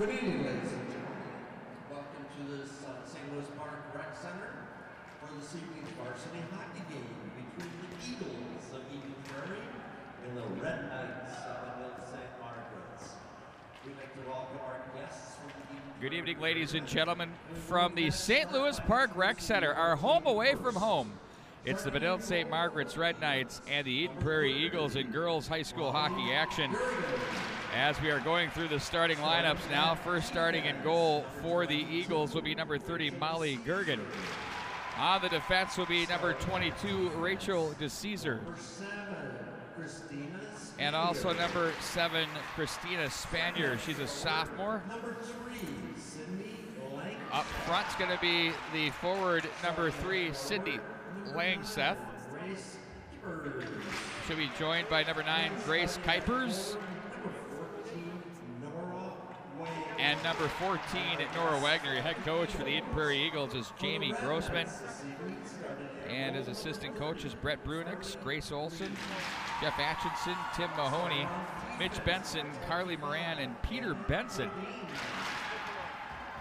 Good evening, ladies and gentlemen. Welcome to this St. Louis Park Rec Center for this evening's varsity hockey game between the Eagles of Eden Prairie and the Red Knights of the St. Margaret's. We'd like to welcome our guests from the Eden. Good evening, ladies and gentlemen, from the St. Louis Park Rec Center, our home away from home. It's the Benilde St. Margaret's Red Knights and the Eden Prairie Eagles in girls high school hockey action. As we are going through the starting lineups now, first starting in goal for the Eagles will be number 30, Molly Gergen. On the defense will be number 22, Rachel DeCesar. And also number 7, Christina Spanier. She's a sophomore. Up front's going to be the forward number 3, Sydney Langseth. She'll be joined by number 9, Grace Kuipers. And number 14, Nora Wagner. Your head coach for the Eden Prairie Eagles is Jamie Grossman. And his assistant coach is Brett Brunix, Grace Olson, Jeff Atchison, Tim Mahoney, Mitch Benson, Carly Moran, and Peter Benson.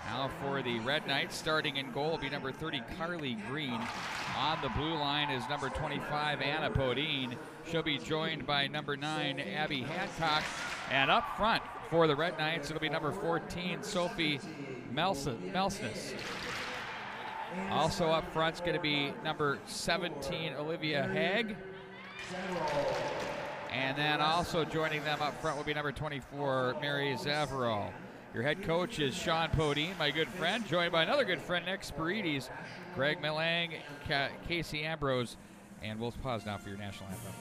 Now for the Red Knights, starting in goal will be number 30, Carly Green. On the blue line is number 25, Anna Podine. She'll be joined by number 9, Abby Hancock. And up front for the Red Knights, it'll be number 14, Sophie Melsness. Also up front's going to be number 17, Olivia Haig. And then also joining them up front will be number 24, Mary Zavarol. Your head coach is Sean Podine, my good friend, joined by another good friend, Nick Spirides, Greg Melang, Casey Ambrose, and we'll pause now for your national anthem.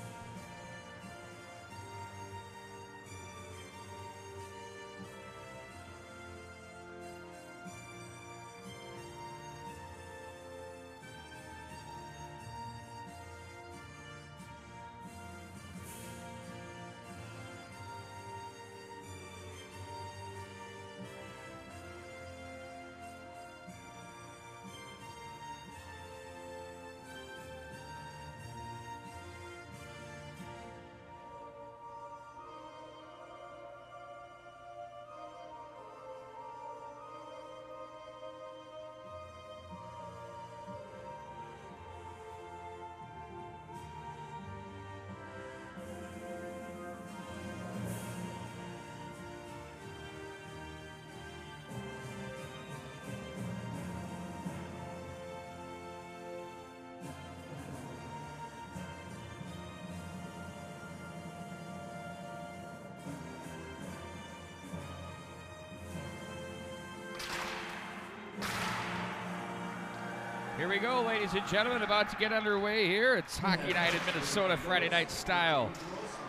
Here we go, ladies and gentlemen, about to get underway here. It's Hockey Night in Minnesota, Friday night style.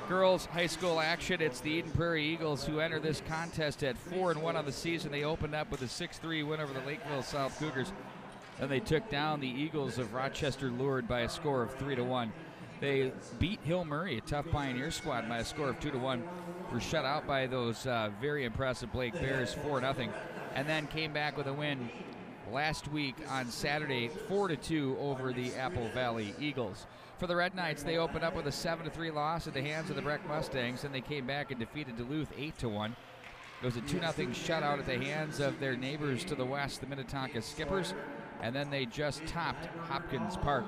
Girls high school action. It's the Eden Prairie Eagles who enter this contest at 4-1 on the season. They opened up with a 6-3 win over the Lakeville South Cougars. Then they took down the Eagles of Rochester Lourdes by a score of 3-1. They beat Hill Murray, a tough Pioneer squad, by a score of 2-1. Were shut out by those very impressive Blake Bears, 4-0, and then came back with a win last week on Saturday, 4-2 over the Apple Valley Eagles. For the Red Knights, they opened up with a 7-3 loss at the hands of the Breck Mustangs, and they came back and defeated Duluth 8-1. It was a 2-0 shutout at the hands of their neighbors to the west, the Minnetonka Skippers, and then they just topped Hopkins Park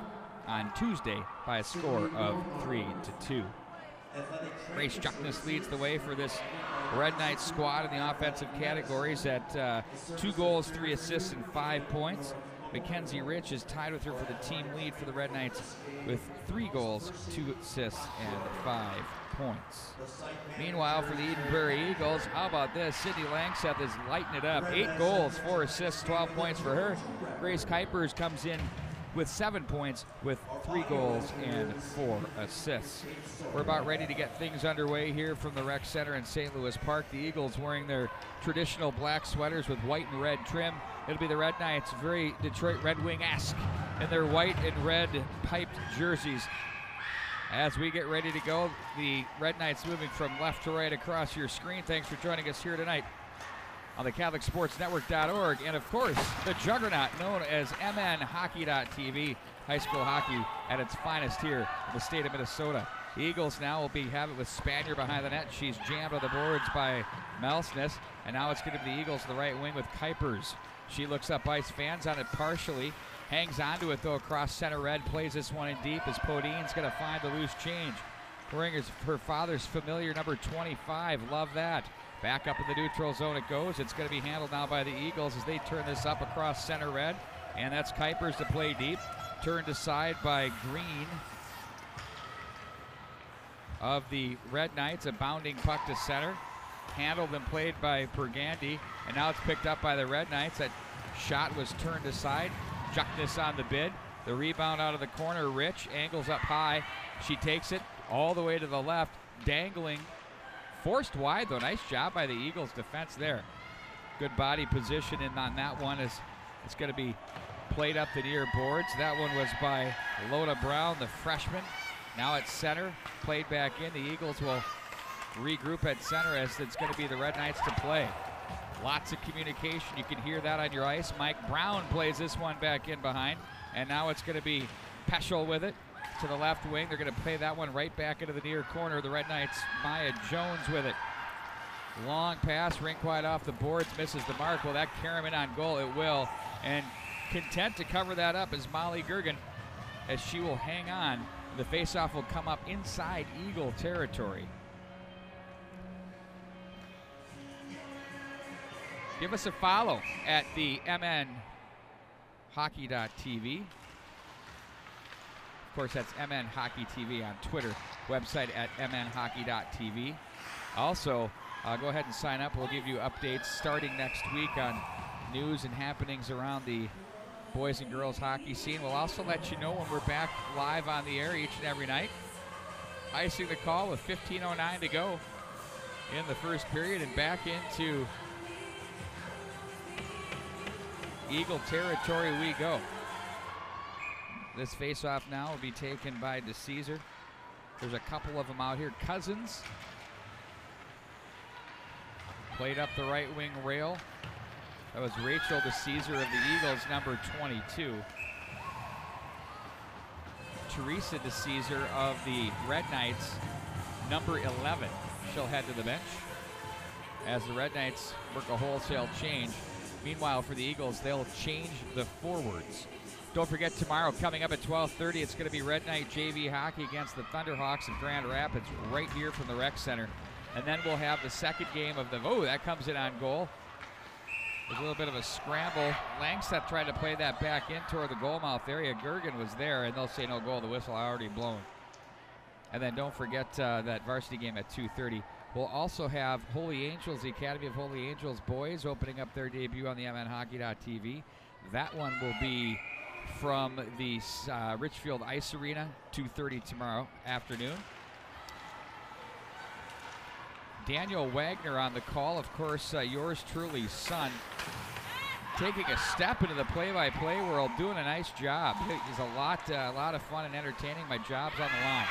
on Tuesday by a score of 3-2. Grace Chuckness leads the way for this Red Knights squad in the offensive categories at 2 goals, 3 assists, and 5 points. Mackenzie Rich is tied with her for the team lead for the Red Knights with 3 goals, 2 assists, and 5 points. Meanwhile, for the Eden Prairie Eagles, how about this? Sydney Langseth is lighting it up. 8 goals, 4 assists, 12 points for her. Grace Kuipers comes in with 7 points with 3 goals and 4 assists. We're about ready to get things underway here from the Rec Center in St. Louis Park. The Eagles wearing their traditional black sweaters with white and red trim. It'll be the Red Knights, very Detroit Red Wing-esque, in their white and red piped jerseys. As we get ready to go, the Red Knights moving from left to right across your screen. Thanks for joining us here tonight on the CatholicSportsNetwork.org, and of course, the juggernaut known as MNHockey.tv, high school hockey at its finest here in the state of Minnesota. Eagles now will have it with Spanier behind the net. She's jammed on the boards by Melsness, and now it's going to be the Eagles to the right wing with Kuipers. She looks up ice, fans on it partially, hangs onto it though across center red, plays this one in deep as Podine's going to find the loose change. Wearing her father's familiar number 25, love that. Back up in the neutral zone it goes. It's going to be handled now by the Eagles as they turn this up across center red, and that's Kuipers to play deep. Turned aside by Green of the Red Knights, a bounding puck to center. Handled and played by Pergandy, and now it's picked up by the Red Knights. That shot was turned aside. Juckness on the bid. The rebound out of the corner, Rich, angles up high. She takes it all the way to the left, dangling. Forced wide though, nice job by the Eagles defense there. Good body position in on that one as it's going to be played up the near boards. That one was by Loda Brown, the freshman. Now at center, played back in. The Eagles will regroup at center as it's going to be the Red Knights to play. Lots of communication. You can hear that on your ice. Mike Brown plays this one back in behind. And now it's going to be Peschel with it to the left wing. They're going to play that one right back into the near corner. The Red Knights, Maya Jones with it. Long pass, rink wide off the boards, misses the mark. Will that carry him in on goal? It will. And content to cover that up is Molly Gergen as she will hang on. The faceoff will come up inside Eagle territory. Give us a follow at the mnhockey.tv. Of course, that's MN Hockey TV on Twitter. Website at mnhockey.tv. Also, go ahead and sign up. We'll give you updates starting next week on news and happenings around the boys and girls hockey scene. We'll also let you know when we're back live on the air each and every night. Icing the call with 15:09 to go in the first period, and back into Eagle territory we go. This face-off now will be taken by DeCesar. There's a couple of them out here. Cousins played up the right wing rail. That was Rachel DeCesar of the Eagles, number 22. Teresa DeCesar of the Red Knights, number 11. She'll head to the bench as the Red Knights work a wholesale change. Meanwhile, for the Eagles, they'll change the forwards. Don't forget, tomorrow coming up at 12:30, it's going to be Red Knight JV hockey against the Thunderhawks of Grand Rapids right here from the rec center. And then we'll have the second game of the, that comes in on goal. There's a little bit of a scramble. Langstedt tried to play that back in toward the goal mouth area. Gergen was there, and they'll say no goal. The whistle already blown. And then don't forget that varsity game at 2:30. We'll also have Holy Angels, the Academy of Holy Angels boys, opening up their debut on the mnhockey.tv. That one will be from the Richfield Ice Arena, 2:30 tomorrow afternoon. Daniel Wagner on the call, of course, yours truly, son, taking a step into the play-by-play world, doing a nice job. He's a lot of fun and entertaining. My job's on the line.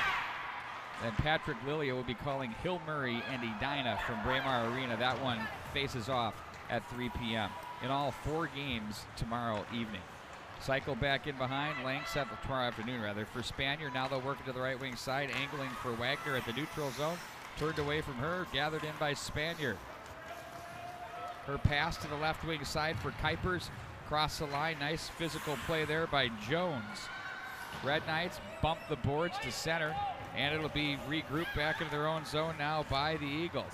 And Patrick Lilia will be calling Hill Murray and Edina from Braemar Arena. That one faces off at 3 p.m. in all 4 games tomorrow evening. Cycle back in behind, Langstedt tomorrow afternoon rather. For Spanier, now they'll work it to the right wing side, angling for Wagner at the neutral zone. Turned away from her, gathered in by Spanier. Her pass to the left wing side for Kuipers. Across the line, nice physical play there by Jones. Red Knights bump the boards to center, and it'll be regrouped back into their own zone now by the Eagles.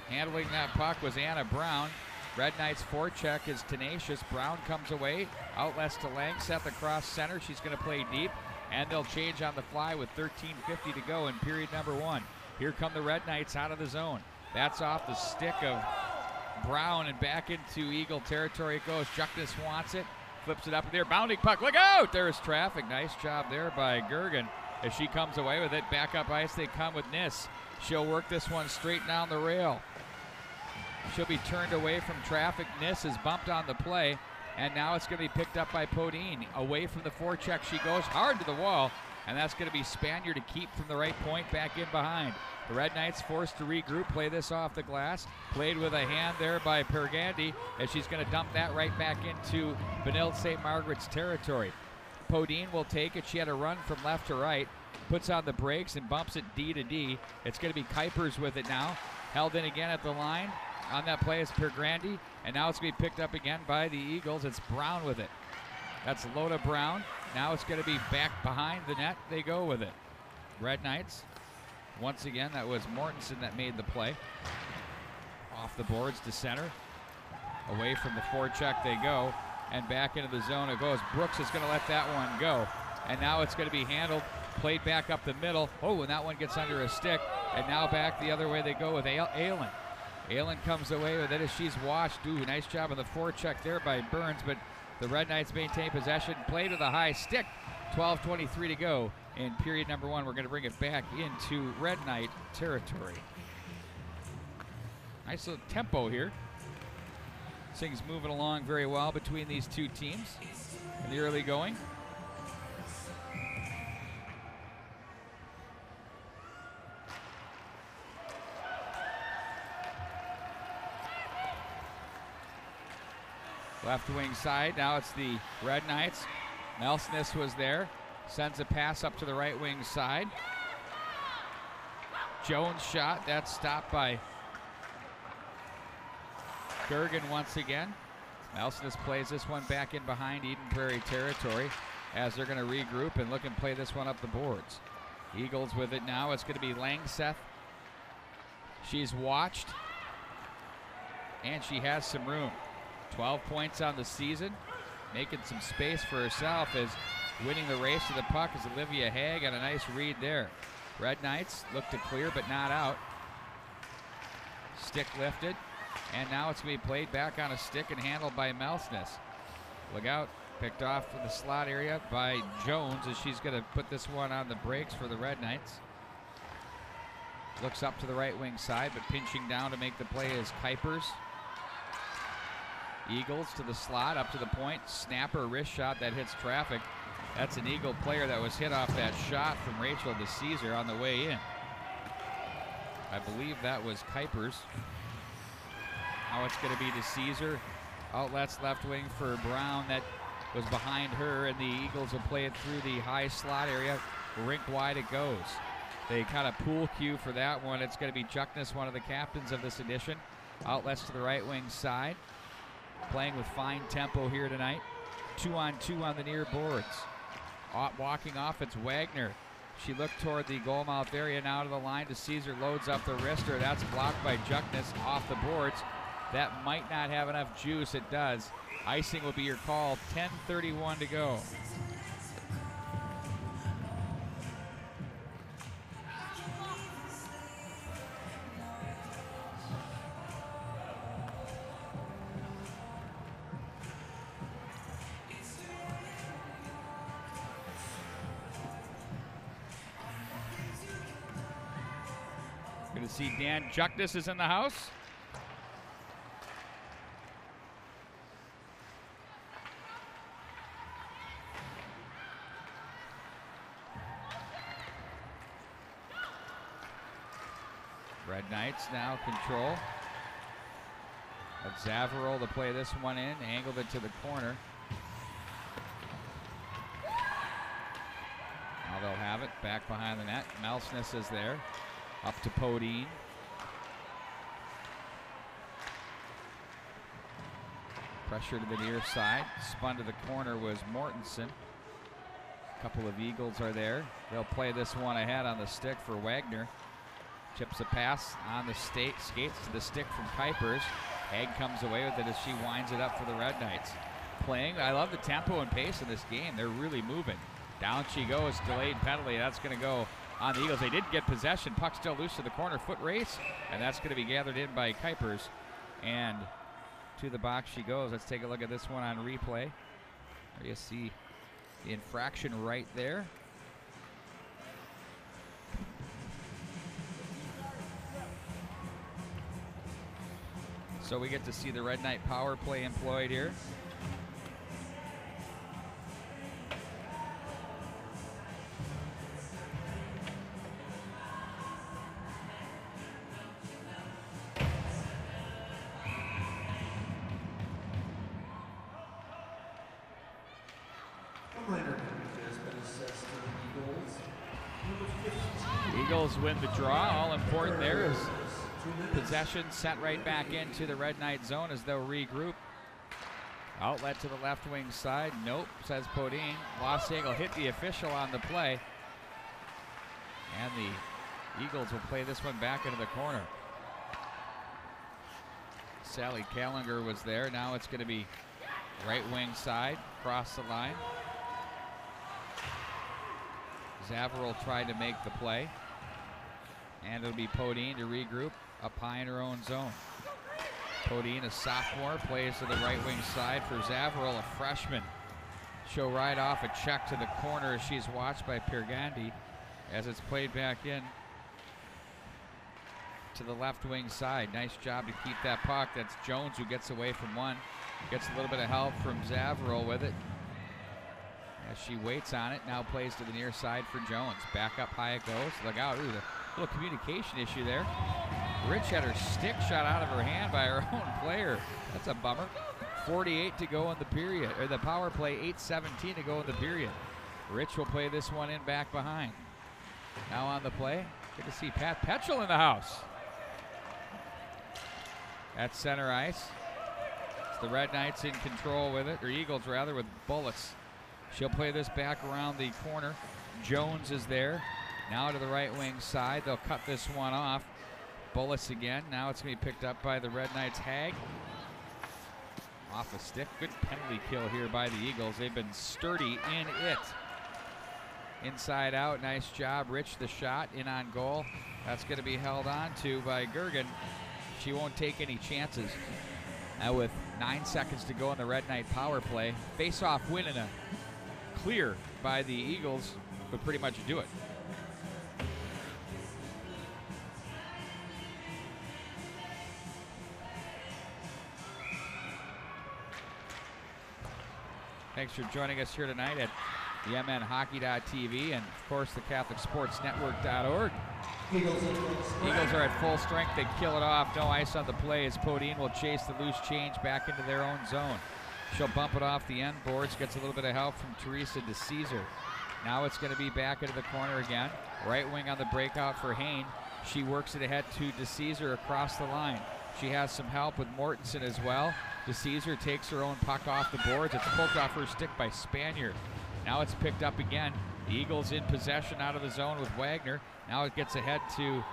Handling that puck was Anna Brown. Red Knights forecheck is tenacious. Brown comes away, outlets to Langstedt across center. She's going to play deep, and they'll change on the fly with 13:50 to go in period number 1. Here come the Red Knights out of the zone. That's off the stick of Brown, and back into Eagle territory it goes. Juckness wants it, flips it up there. Bounding puck, look out! There's traffic. Nice job there by Gergen as she comes away with it. Back up ice they come with Nis. She'll work this one straight down the rail. She'll be turned away from traffic. Nis is bumped on the play, and now it's going to be picked up by Podine. Away from the forecheck she goes, hard to the wall, and that's going to be Spanier to keep from the right point back in behind. The Red Knights forced to regroup, play this off the glass. Played with a hand there by Pergandy as she's going to dump that right back into Benilde St. Margaret's territory. Podine will take it. She had a run from left to right. puts on the brakes and bumps it D to D. It's going to be Kuipers with it now. Held in again at the line. On that play is Pergrandi, and now it's going to be picked up again by the Eagles. It's Brown with it. That's Loda Brown. Now it's going to be back behind the net. They go with it. Red Knights. Once again, that was Mortensen that made the play. Off the boards to center. Away from the forecheck they go, and back into the zone it goes. Brooks is going to let that one go, and now it's going to be handled, played back up the middle. Oh, and that one gets under a stick, and now back the other way they go with Aylen. Aylen comes away with it as she's washed. Ooh, nice job on the forecheck there by Burns, but the Red Knights maintain possession. Play to the high stick. 12:23 to go in period number 1. We're going to bring it back into Red Knight territory. Nice little tempo here. Things moving along very well between these two teams in the early going. Left wing side, now it's the Red Knights. Melsness was there, sends a pass up to the right wing side. Jones shot, that's stopped by Gergen once again. Melsness plays this one back in behind Eden Prairie territory as they're going to regroup and look and play this one up the boards. Eagles with it now, it's going to be Langseth. She's watched, and she has some room. 12 points on the season, making some space for herself as winning the race to the puck is Olivia Haig on a nice read there. Red Knights look to clear but not out. Stick lifted, and now it's going to be played back on a stick and handled by Melsness. Look out, picked off from the slot area by Jones as she's going to put this one on the brakes for the Red Knights. Looks up to the right wing side, but pinching down to make the play is Kuipers. Eagles to the slot, up to the point. Snapper wrist shot that hits traffic. That's an Eagle player that was hit off that shot from Rachel de Caesar on the way in. I believe that was Kuipers. Now it's going to be de Caesar. Outlets left wing for Brown. That was behind her, and the Eagles will play it through the high slot area. Rink wide it goes. They kind of pool cue for that one. It's going to be Juckness, one of the captains of this edition. Outlets to the right wing side. Playing with fine tempo here tonight. 2-on-2 on the near boards. Walking off, it's Wagner. She looked toward the goal mouth area, now to the line. De Caesar loads up the wrister. That's blocked by Juckness off the boards. That might not have enough juice. It does. Icing will be your call. 10:31 to go. Going to see Dan Juckness is in the house. Red Knights now control. Zavarol to play this one in, angled it to the corner. Now they'll have it back behind the net. Melsness is there. Up to Podine. Pressure to the near side. Spun to the corner was Mortensen. A couple of Eagles are there. They'll play this one ahead on the stick for Wagner. Chips a pass on the skates to the stick from Kuipers. Haig comes away with it as she winds it up for the Red Knights. Playing, I love the tempo and pace of this game. They're really moving. Down she goes, delayed penalty. That's going to go on the Eagles. They did get possession. Puck still loose to the corner, foot race, and that's going to be gathered in by Kuipers. And to the box she goes. Let's take a look at this one on replay. There you see the infraction right there. So we get to see the Red Knight power play employed here. A minor penalty has been assessed to the Eagles. Eagles win the draw. All important there is possession sent right back into the Red Knight zone as they'll regroup. Outlet to the left wing side. Nope, says Podine. Lost Eagle hit the official on the play. And the Eagles will play this one back into the corner. Sally Callinger was there. Now it's going to be right wing side, cross the line. Zavarel tried to make the play. And it'll be Podine to regroup up high in her own zone. Podine, a sophomore, plays to the right wing side for Zavarel, a freshman. She'll ride off a check to the corner as she's watched by Pirgandi as it's played back in to the left wing side. Nice job to keep that puck. That's Jones who gets away from one. Gets a little bit of help from Zavarel with it. As she waits on it, now plays to the near side for Jones. Back up high it goes. Look out, ooh, a little communication issue there. Rich had her stick shot out of her hand by her own player. That's a bummer. 48 to go in the period, or the power play, 8:17 to go in the period. Rich will play this one in back behind. Now on the play, good to see Pat Petchel in the house. At center ice. It's the Red Knights in control with it, or Eagles rather, with Bullets. She'll play this back around the corner. Jones is there. Now to the right wing side. They'll cut this one off. Bullets again. Now it's going to be picked up by the Red Knights. Hag. Off a stick. Good penalty kill here by the Eagles. They've been sturdy in it. Inside out. Nice job. Rich the shot. In on goal. That's going to be held on to by Gergen. She won't take any chances. Now with 9 seconds to go in the Red Knight power play. Face-off win and a clear by the Eagles would pretty much do it. Thanks for joining us here tonight at the MNHockey.tv and, of course, the CatholicSportsNetwork.org. Eagles are at full strength. They kill it off. No ice on the play as Podine will chase the loose change back into their own zone. She'll bump it off the end boards. Gets a little bit of help from Teresa DeCesar. Now it's going to be back into the corner again. Right wing on the breakout for Hain. She works it ahead to DeCesar across the line. She has some help with Mortensen as well. DeCesar takes her own puck off the boards. It's poked off her stick by Spanier. Now it's picked up again. The Eagles in possession out of the zone with Wagner. Now it gets ahead to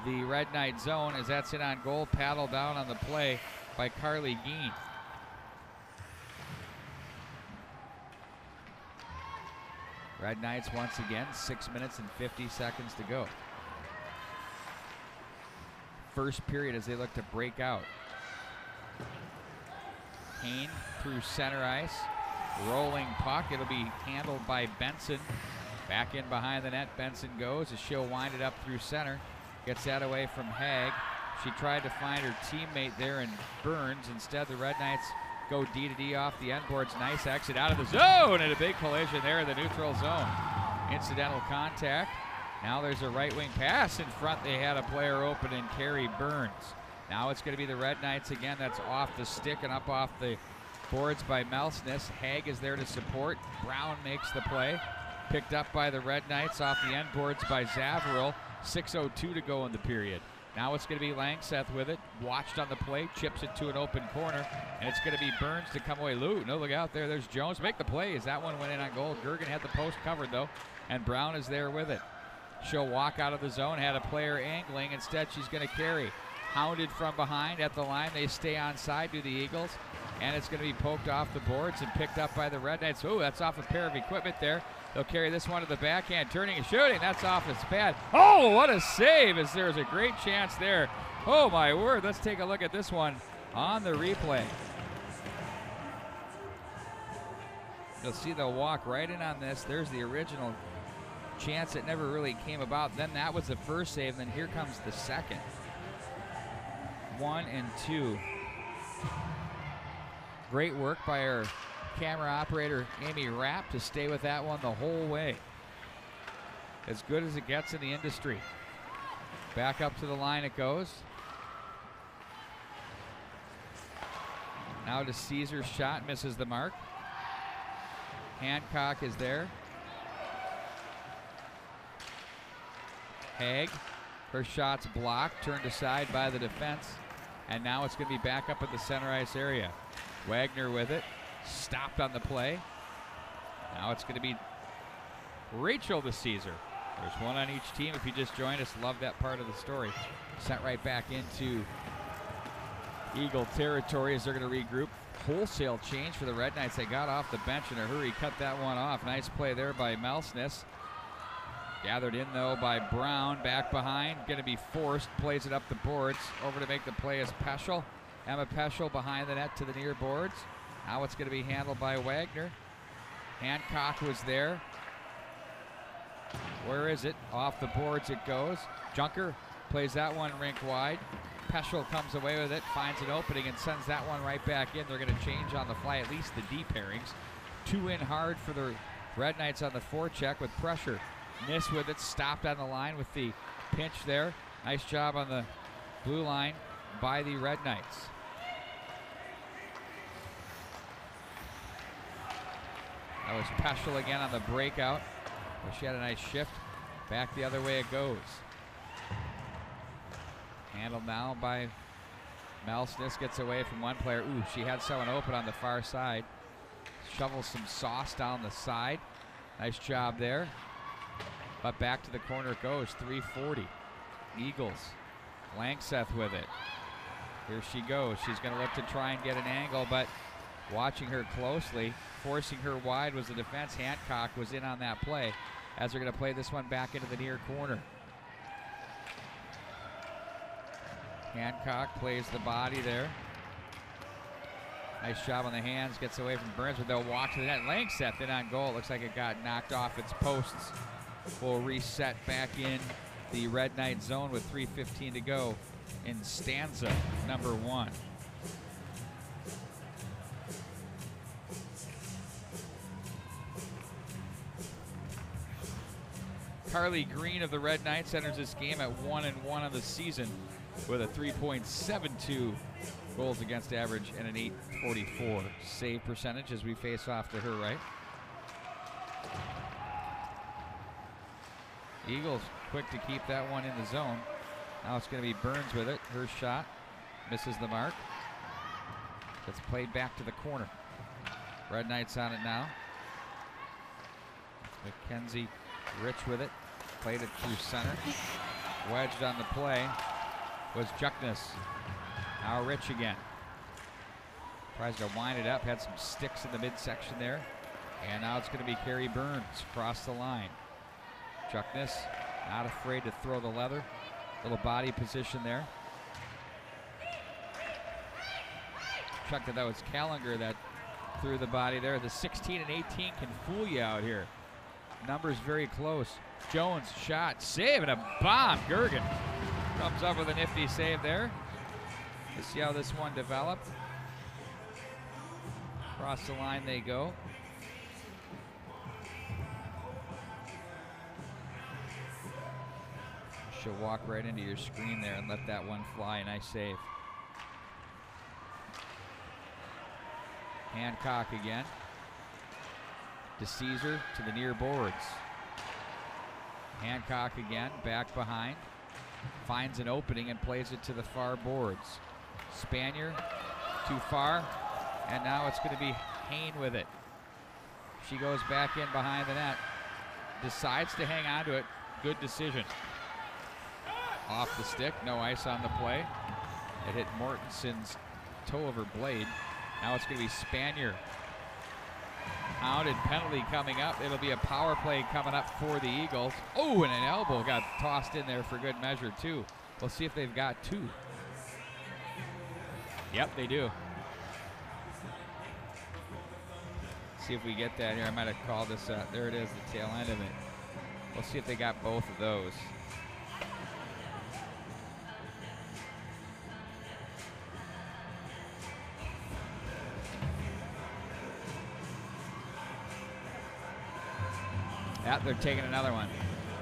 the Red Knight zone as that's in on goal. Paddle down on the play by Carly Geen. Red Knights once again, 6 minutes and 50 seconds to go. First period as they look to break out. Hain through center ice. Rolling puck. It'll be handled by Benson. Back in behind the net, Benson goes as she'll wind it up through center. Gets that away from Hag. She tried to find her teammate there in Burns. Instead, the Red Knights go D to D off the end boards. Nice exit out of the zone and a big collision there in the neutral zone. Incidental contact. Now there's a right wing pass in front. They had a player open in Carrie Burns. Now it's going to be the Red Knights again. That's off the stick and up off the boards by Melsness. Hag is there to support. Brown makes the play. Picked up by the Red Knights off the end boards by Zavarel. 6:02 to go in the period. Now it's going to be Langseth with it. Watched on the play. Chips it to an open corner. And it's going to be Burns to come away. Lou, no, look out there. There's Jones. Make the play as that one went in on goal. Gergen had the post covered, though. And Brown is there with it. She'll walk out of the zone. Had a player angling. Instead, she's going to carry. Hounded from behind at the line. They stay on side to the Eagles. And it's going to be poked off the boards and picked up by the Red Knights. Oh, that's off a pair of equipment there. They'll carry this one to the backhand, turning and shooting. That's off his pad. Oh, what a save, as there's a great chance there. Oh, my word. Let's take a look at this one on the replay. You'll see they'll walk right in on this. There's the original chance that never really came about. Then that was the first save, and then here comes the second. 1 and 2. Great work by our camera operator, Amy Rapp, to stay with that one the whole way. As good as it gets in the industry. Back up to the line it goes. Now to Caesar's shot, misses the mark. Hancock is there. Haig, her shot's blocked, turned aside by the defense, and now it's going to be back up at the center ice area. Wagner with it, stopped on the play. Now it's going to be Rachel the Caesar. There's one on each team. If you just joined us, love that part of the story. Sent right back into Eagle territory as they're going to regroup. Wholesale change for the Red Knights. They got off the bench in a hurry, cut that one off. Nice play there by Melsness. Gathered in though by Brown, back behind, going to be forced, plays it up the boards. Over to make the play is Peschel. Emma Peschel behind the net to the near boards. Now it's going to be handled by Wagner. Hancock was there. Where is it? Off the boards it goes. Junker plays that one rink wide. Peschel comes away with it, finds an opening and sends that one right back in. They're going to change on the fly, at least the D pairings. 2 in hard for the Red Knights on the forecheck with pressure. Nis with it, stopped on the line with the pinch there. Nice job on the blue line by the Red Knights. That was Peschel again on the breakout. She had a nice shift. Back the other way it goes. Handled now by Melsness, gets away from one player. Ooh, she had someone open on the far side. Shovels some sauce down the side. Nice job there. But back to the corner it goes, 3:40. Eagles. Langseth with it. Here she goes. She's going to look to try and get an angle, but watching her closely, forcing her wide was the defense. Hancock was in on that play as they're going to play this one back into the near corner. Hancock plays the body there. Nice job on the hands, gets away from Burns, but they'll walk to the net. Langseth in on goal. Looks like it got knocked off its posts. Will reset back in the Red Knight zone with 3:15 to go in stanza number 1. Carly Green of the Red Knights enters this game at 1-1 on the season with a 3.72 goals against average and an 844 save percentage as we face off to her right. Eagles quick to keep that one in the zone. Now it's going to be Burns with it. Her shot misses the mark. It's played back to the corner. Red Knights on it now. Mackenzie Rich with it. Played it through center. Wedged on the play was Juckness. Now Rich again. Tries to wind it up. Had some sticks in the midsection there. And now it's going to be Carrie Burns across the line. Juckness not afraid to throw the leather. Little body position there. Chuck that was Callinger that threw the body there. The 16 and 18 can fool you out here. Numbers very close. Jones shot, save, and a bomb. Gergen comes up with a nifty save there. Let's see how this one developed. Across the line they go. She'll walk right into your screen there and let that one fly. Nice save. Hancock again. DeCesar to the near boards. Hancock again, back behind. Finds an opening and plays it to the far boards. Spanier too far, and now it's going to be Hain with it. She goes back in behind the net. Decides to hang on to it. Good decision. Off the stick, no ice on the play. It hit Mortenson's toe of her blade. Now it's going to be Spanier. Hounded penalty coming up. It'll be a power play coming up for the Eagles. Oh, and an elbow got tossed in there for good measure too. We'll see if they've got 2. Yep, they do. See if we get that here. I might have called this out. There it is, the tail end of it. We'll see if they got both of those. Yeah, they're taking another one.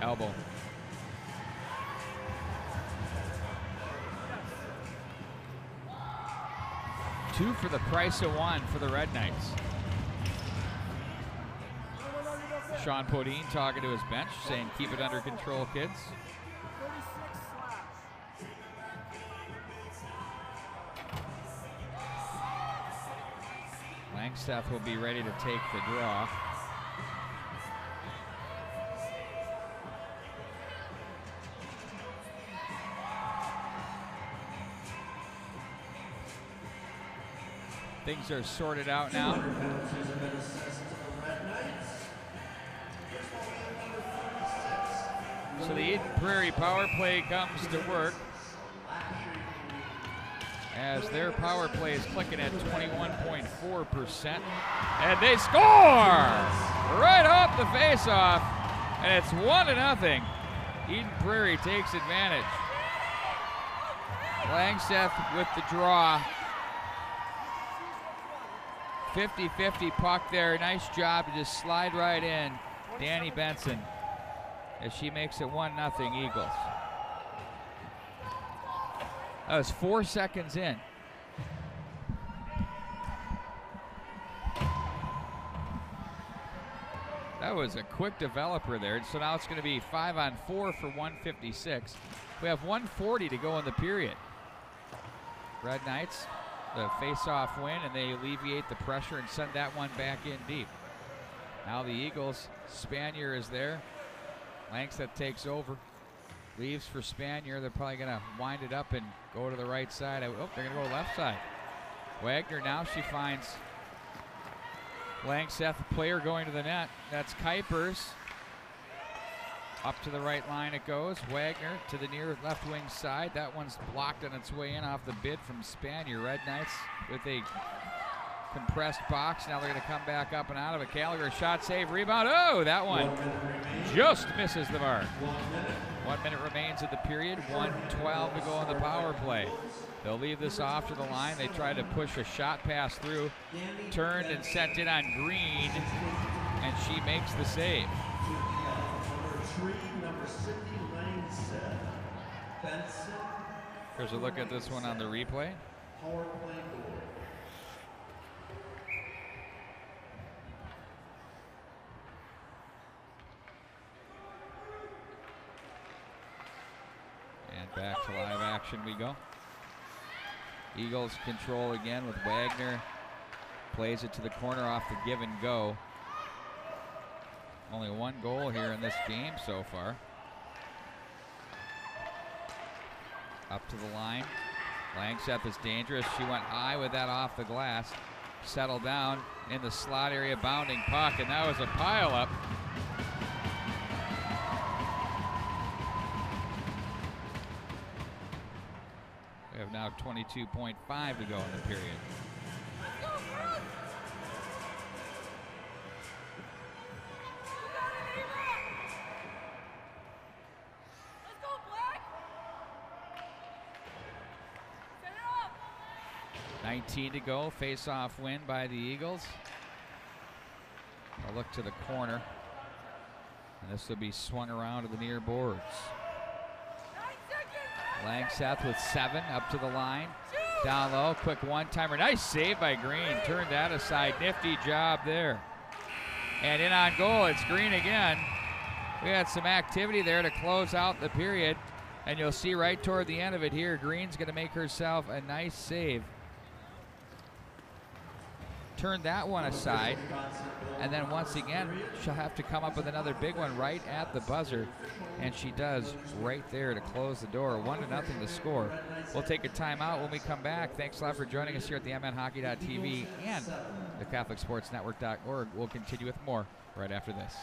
Elbow. Two for the price of one for the Red Knights. Sean Podine talking to his bench, saying keep it under control, kids. Langstaff will be ready to take the draw. Things are sorted out now. So the Eden Prairie power play comes to work as their power play is clicking at 21.4%. And they score right off the face-off. And it's 1-0. Eden Prairie takes advantage. Langstaff with the draw. 50-50 puck there. Nice job to just slide right in. Danny Benson as she makes it 1-0 Eagles. That was 4 seconds in. That was a quick developer there. So now it's going to be 5-on-4 for 156. We have 1:40 to go in the period. Red Knights, the face-off win, and they alleviate the pressure and send that one back in deep. Now the Eagles, Spanier is there. Langstaff takes over. Leaves for Spanier. They're probably going to wind it up and go to the right side. Oh, they're going to go left side. Wagner now, she finds Langstaff, a player going to the net. That's Kuipers. Up to the right line it goes. Wagner to the near left wing side. That one's blocked on its way in off the bid from Spanier. Red Knights with a compressed box. Now they're going to come back up and out of it. Gallagher, shot, save, rebound. Oh, that one just misses the mark. 1 minute remains of the period. 1:12 to go on the power play. They'll leave this off to the line. They try to push a shot pass through. Turned and sent it on Green, and she makes the save. Here's a look at this one on the replay. And back to live action we go. Eagles control again with Wagner. Plays it to the corner off the give and go. Only one goal here in this game so far. Up to the line. Langstaff is dangerous. She went high with that off the glass. Settled down in the slot area, bounding puck, and that was a pile-up. We have now 22.5 to go in the period. Let's go, Black! 19 to go. Face-off win by the Eagles. A look to the corner. And this will be swung around to the near boards. Langstaff with 7 up to the line. Down low, quick one-timer. Nice save by Green. Turned that aside. Nifty job there. And in on goal, it's Green again. We had some activity there to close out the period. And you'll see right toward the end of it here, Green's going to make herself a nice save. Turned that one aside. And then once again, she'll have to come up with another big one right at the buzzer. And she does right there to close the door. 1-0 to score. We'll take a timeout when we come back. Thanks a lot for joining us here at the MNHockey.tv and the CatholicSportsNetwork.org. We'll continue with more right after this.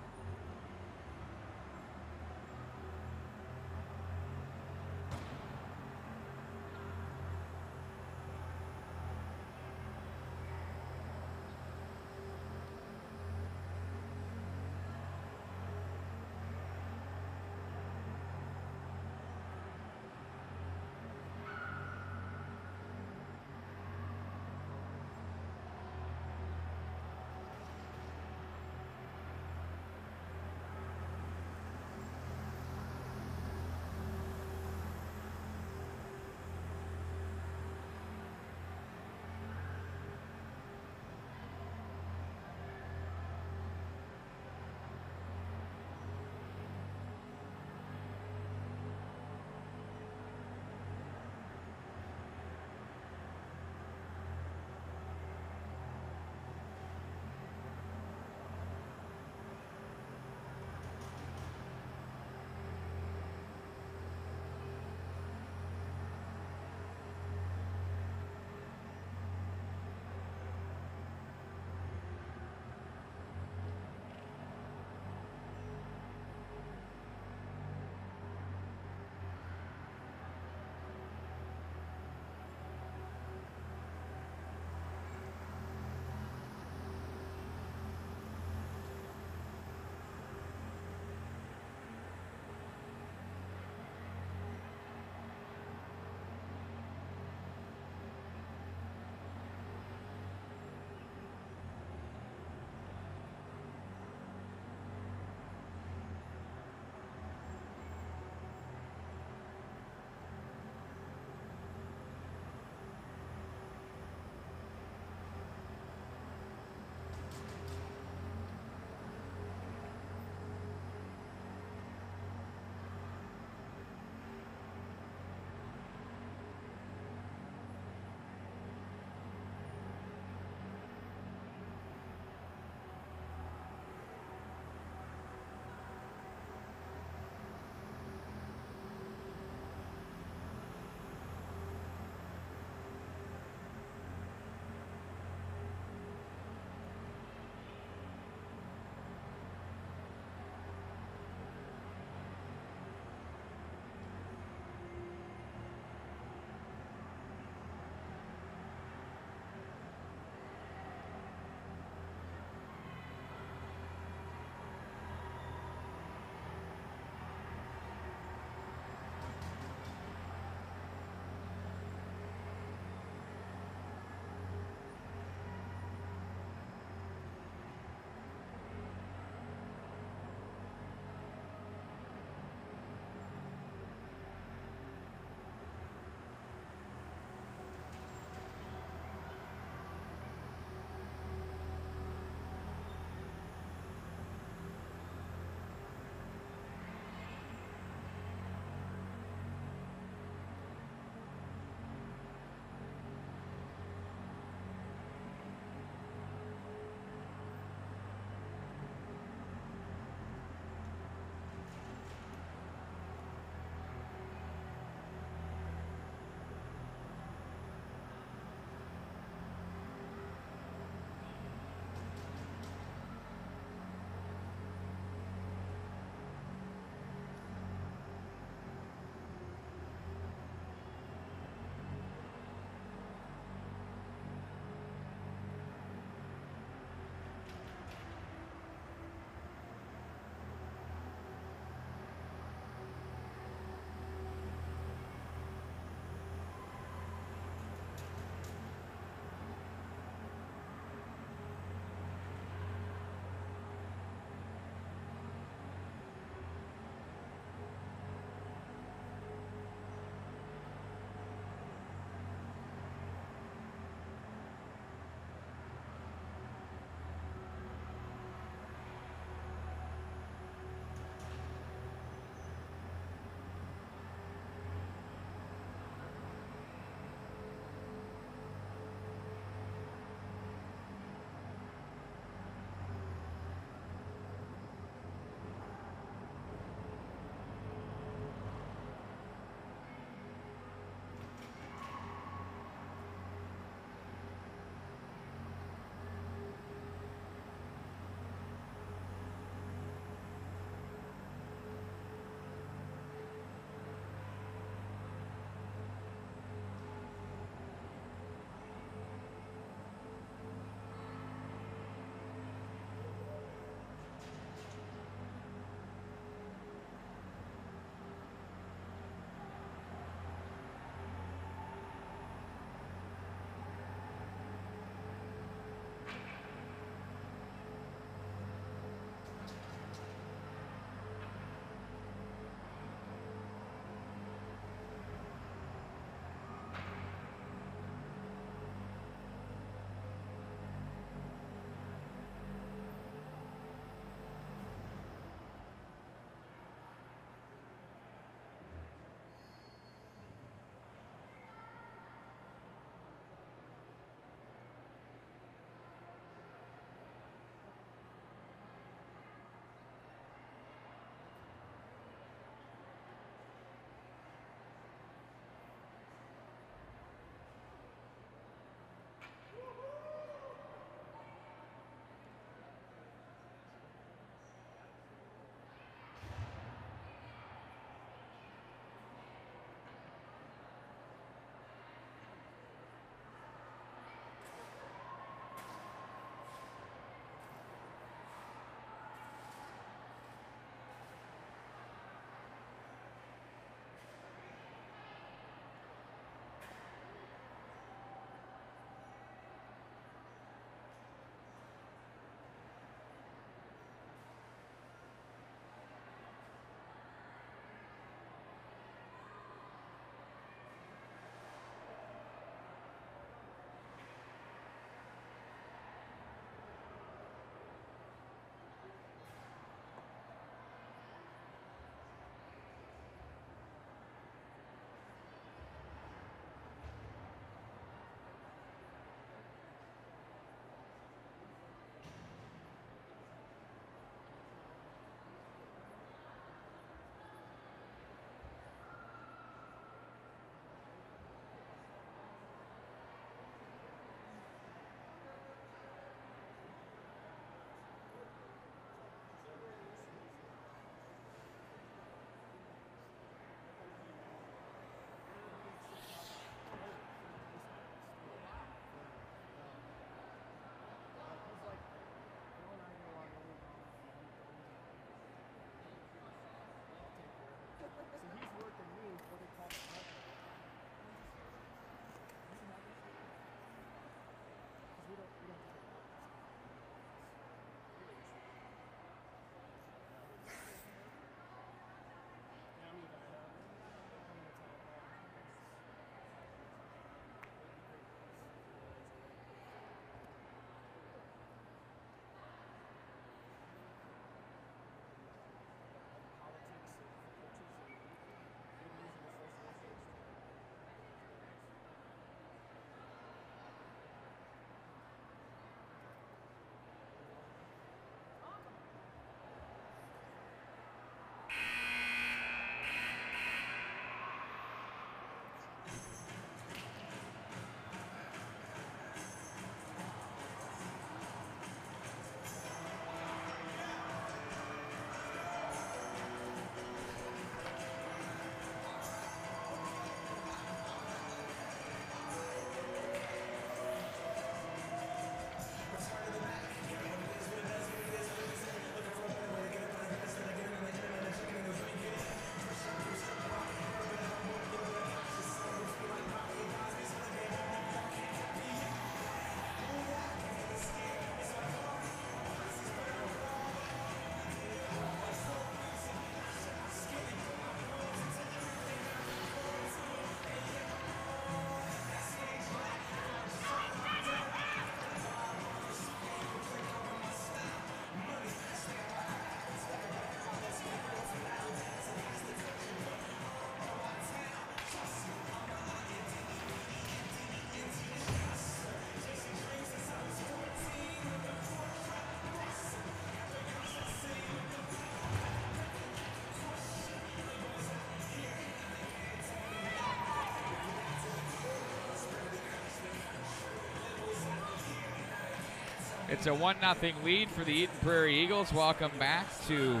It's a 1-0 lead for the Eden Prairie Eagles. Welcome back to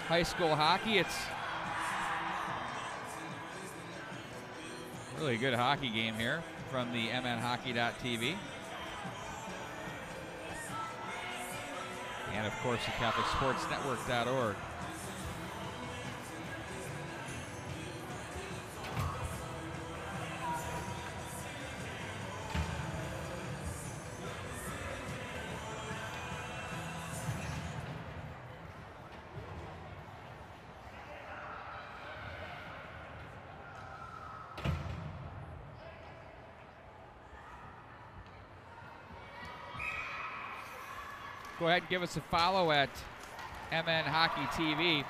high school hockey. It's a really good hockey game here from the mnhockey.tv. And of course the CatholicSportsNetwork.org. Go ahead and give us a follow at MN Hockey TV.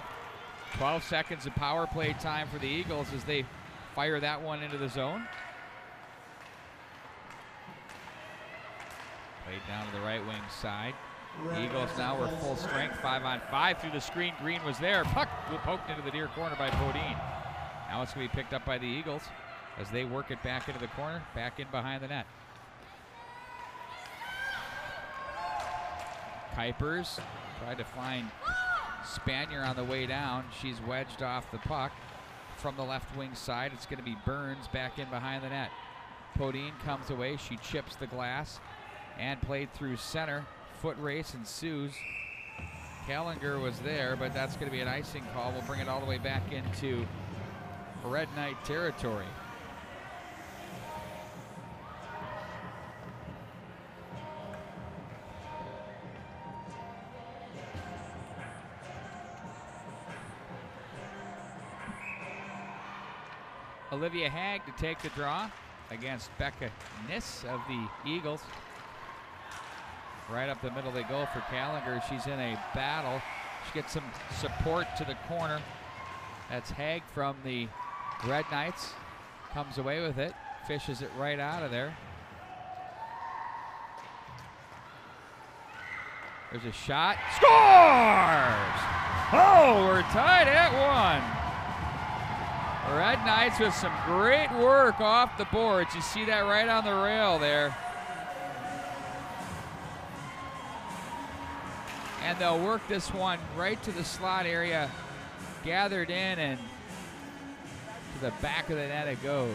12 seconds of power play time for the Eagles as they fire that one into the zone. Played down to the right wing side. The Eagles now were full strength, 5-on-5 through the screen. Green was there. Puck poked into the near corner by Bodine. Now it's going to be picked up by the Eagles as they work it back into the corner, back in behind the net. Kuipers tried to find Spanier on the way down. She's wedged off the puck from the left wing side. It's going to be Burns back in behind the net. Podine comes away. She chips the glass and played through center. Foot race ensues. Callinger was there, but that's going to be an icing call. We'll bring it all the way back into Red Knight territory. Olivia Haig to take the draw against Becca Niss of the Eagles. Right up the middle they go for Callinger. She's in a battle. She gets some support to the corner. That's Haig from the Red Knights. Comes away with it. Fishes it right out of there. There's a shot. Scores! Oh, we're tied at 1. Red Knights with some great work off the boards. You see that right on the rail there. And they'll work this one right to the slot area. Gathered in and to the back of the net it goes.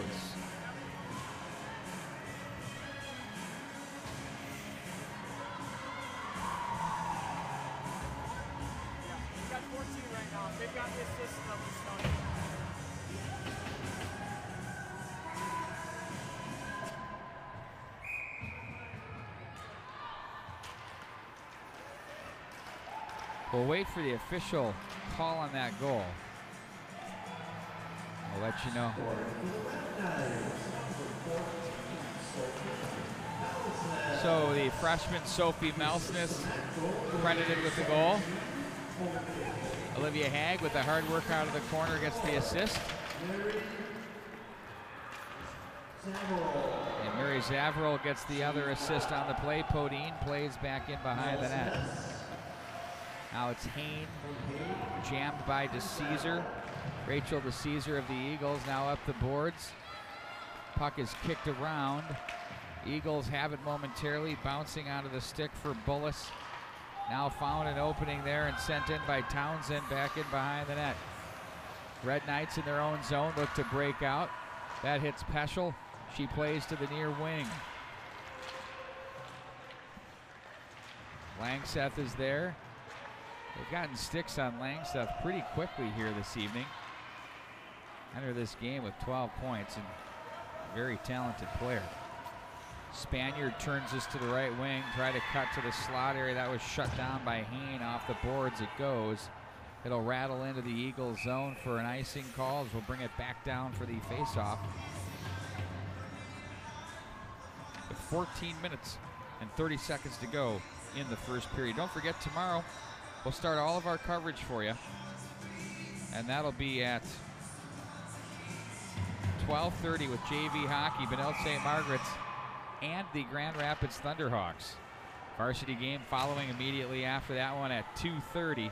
We've got 14 right now. They've got the assist level starting. We'll wait for the official call on that goal. I'll let you know. So the freshman Sophie Melsness credited with the goal. Olivia Haig with the hard work out of the corner gets the assist. And Mary Zavril gets the other assist on the play. Podine plays back in behind the net. Now it's Hain, jammed by DeCesar. Rachel DeCesar of the Eagles now up the boards. Puck is kicked around. Eagles have it momentarily, bouncing onto the stick for Bullis. Now found an opening there and sent in by Townsend back in behind the net. Red Knights in their own zone look to break out. That hits Peschel. She plays to the near wing. Langseth is there. They've gotten sticks on Langseth pretty quickly here this evening. Enter this game with 12 points and very talented player. Spaniard turns this to the right wing, try to cut to the slot area. That was shut down by Hain. Off the boards it goes. It'll rattle into the Eagles zone for an icing call as we'll bring it back down for the faceoff. With 14 minutes and 30 seconds to go in the first period. Don't forget, tomorrow we'll start all of our coverage for you, and that'll be at 12:30 with JV Hockey, Benilde St. Margaret's, and the Grand Rapids Thunderhawks. Varsity game following immediately after that one at 2:30.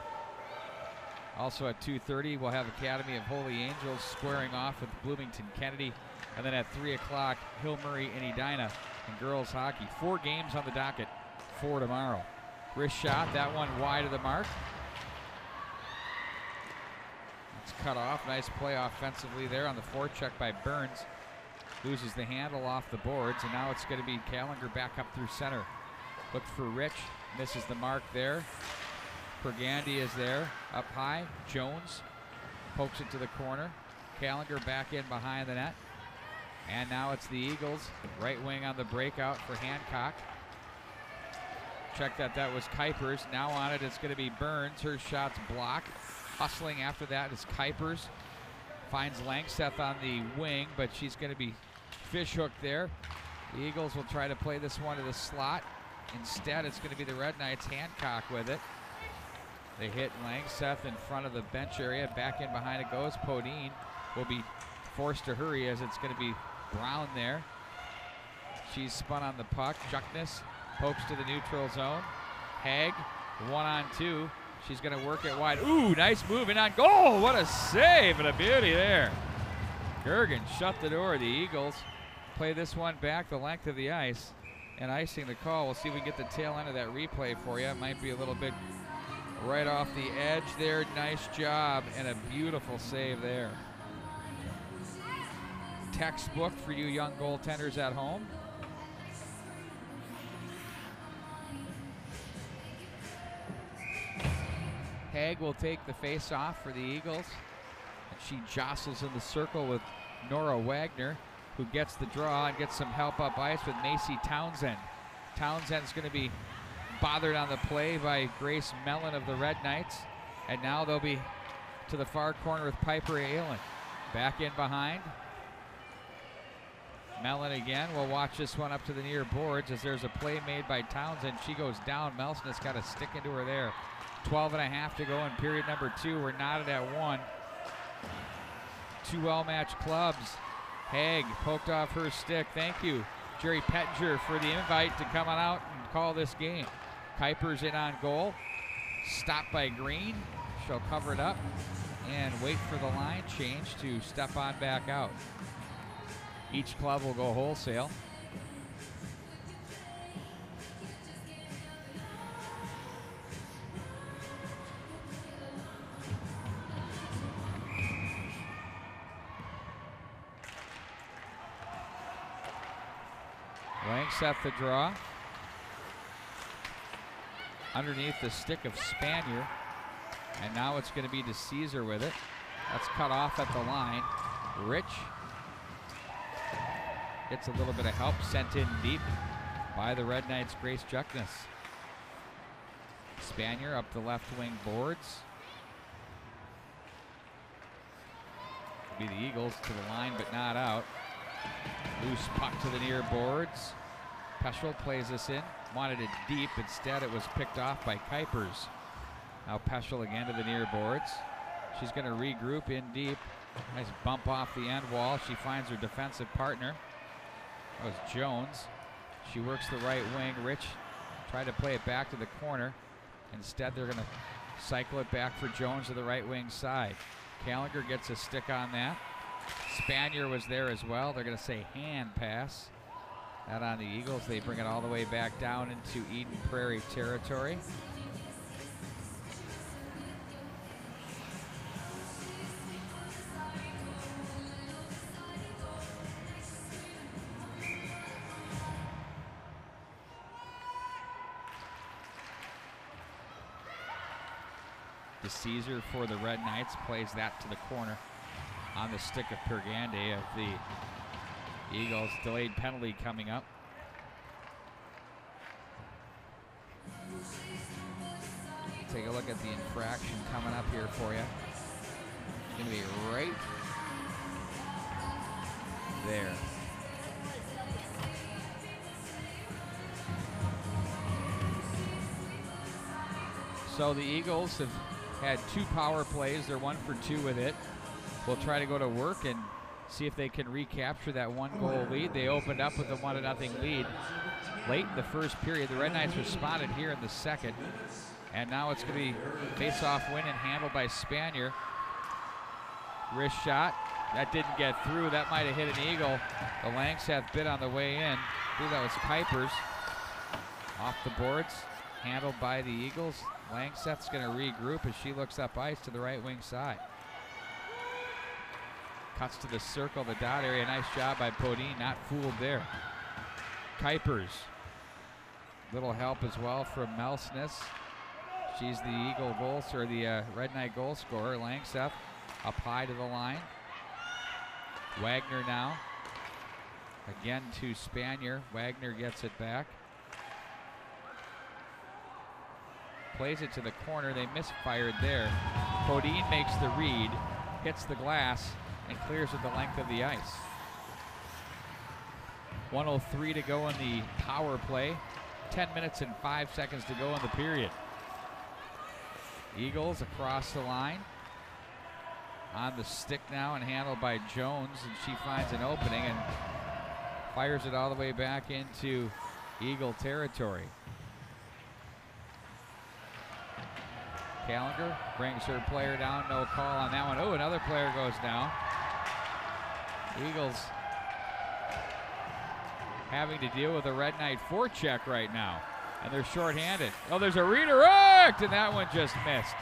Also at 2:30, we'll have Academy of Holy Angels squaring off with Bloomington Kennedy, and then at 3 o'clock, Hill Murray and Edina in girls hockey. 4 games on the docket for tomorrow. Wrist shot, that one wide of the mark. It's cut off. Nice play offensively there on the forecheck by Burns. Loses the handle off the boards, and now it's going to be Callinger back up through center. Looked for Rich, misses the mark there. Pergandy is there, up high. Jones pokes it to the corner. Callinger back in behind the net. And now it's the Eagles, right wing on the breakout for Hancock. Check that was Kuipers. Now on it, it's going to be Burns. Her shot's blocked. Hustling after that is Kuipers. Finds Langseth on the wing, but she's going to be fish hooked there. The Eagles will try to play this one to the slot. Instead, it's going to be the Red Knights. Hancock with it. They hit Langseth in front of the bench area. Back in behind it goes. Podine will be forced to hurry as it's going to be Brown there. She's spun on the puck. Juckness pokes to the neutral zone. Haig, 1-on-2. She's going to work it wide. Ooh, nice move and on goal. What a save and a beauty there. Gergen shut the door. The Eagles play this one back the length of the ice. And icing the call. We'll see if we can get the tail end of that replay for you. It might be a little bit right off the edge there. Nice job and a beautiful save there. Textbook for you young goaltenders at home. Haig will take the face-off for the Eagles. And she jostles in the circle with Nora Wagner, who gets the draw and gets some help up ice with Macy Townsend. Townsend's going to be bothered on the play by Grace Mellon of the Red Knights. And now they'll be to the far corner with Piper Aylen. Back in behind. Mellon again. We'll watch this one up to the near boards as there's a play made by Townsend. She goes down. Melson has got a stick into her there. 12.5 to go in period number 2. We're knotted at 1. Two well-matched clubs. Haig poked off her stick. Thank you, Jerry Pettinger, for the invite to come on out and call this game. Kuipers in on goal. Stopped by Green. She'll cover it up and wait for the line change to step on back out. Each club will go wholesale. Langseth the draw. Underneath the stick of Spanier. And now it's going to be to Caesar with it. That's cut off at the line. Rich gets a little bit of help sent in deep by the Red Knights' Grace Juckness. Spanier up the left wing boards. It'll be the Eagles to the line but not out. Loose puck to the near boards. Peschel plays this in. Wanted it deep. Instead, it was picked off by Kuipers. Now Peschel again to the near boards. She's going to regroup in deep. Nice bump off the end wall. She finds her defensive partner. That was Jones. She works the right wing. Rich tried to play it back to the corner. Instead, they're going to cycle it back for Jones to the right wing side. Callinger gets a stick on that. Spanier was there as well. They're going to say hand pass. That on the Eagles. They bring it all the way back down into Eden Prairie territory. The Caesar for the Red Knights plays that to the corner on the stick of Pergande of the Eagles. Delayed penalty coming up. Take a look at the infraction coming up here for you. It's going to be right there. So the Eagles have had 2 power plays. They're 1 for 2 with it. We'll try to go to work and see if they can recapture that 1-goal lead. They opened up with a 1-0 lead late in the first period. The Red Knights responded here in the second. And now it's going to be face-off win and handled by Spanier. Wrist shot. That didn't get through. That might have hit an Eagle. The Langseth bit on the way in. I believe that was Kuipers. Off the boards. handled by the Eagles. Langseth's going to regroup as she looks up ice to the right wing side. Cuts to the circle, the dot area. Nice job by Podine, not fooled there. Kuipers. Little help as well from Melsness. She's the Eagle goal, or the Red Knight goal scorer. Langseth up high to the line. Wagner now. Again to Spanier. Wagner gets it back. Plays it to the corner. They misfired there. Podine makes the read, hits the glass, and clears it the length of the ice. 1:03 to go in the power play. 10 minutes and 5 seconds to go in the period. Eagles across the line. On the stick now and handled by Jones, and she finds an opening and fires it all the way back into Eagle territory. Callender brings her player down, no call on that one. Oh, another player goes down. Eagles having to deal with a Red Knight forecheck right now, and they're shorthanded. Oh, there's a redirect, and that one just missed.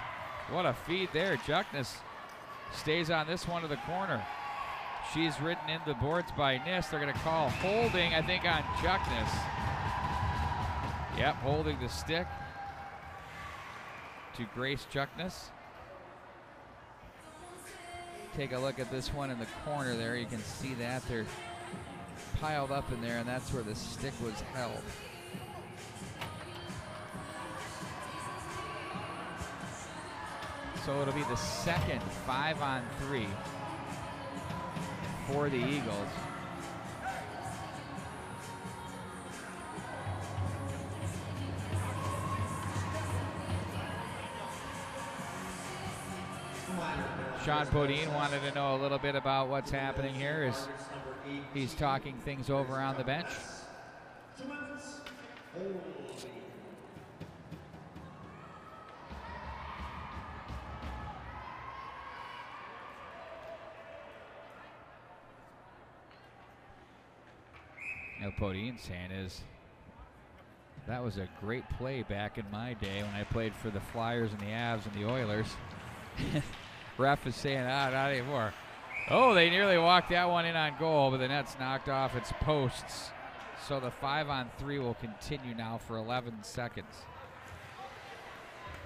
What a feed there. Juckness stays on this one to the corner. She's ridden in the boards by Niss. They're going to call holding, I think, on Juckness. Yep, holding the stick to Grace Juckness. Take a look at this one in the corner there. You can see that they're piled up in there, and that's where the stick was held. So it'll be the second 5-on-3 for the Eagles. Sean Podine wanted to know a little bit about what's happening here as he's talking things over on the bench. You know, Podine's saying is, that was a great play back in my day when I played for the Flyers and the Avs and the Oilers. Ref is saying, not anymore. Oh, they nearly walked that one in on goal, but the net's knocked off its posts. So the 5-on-3 will continue now for 11 seconds.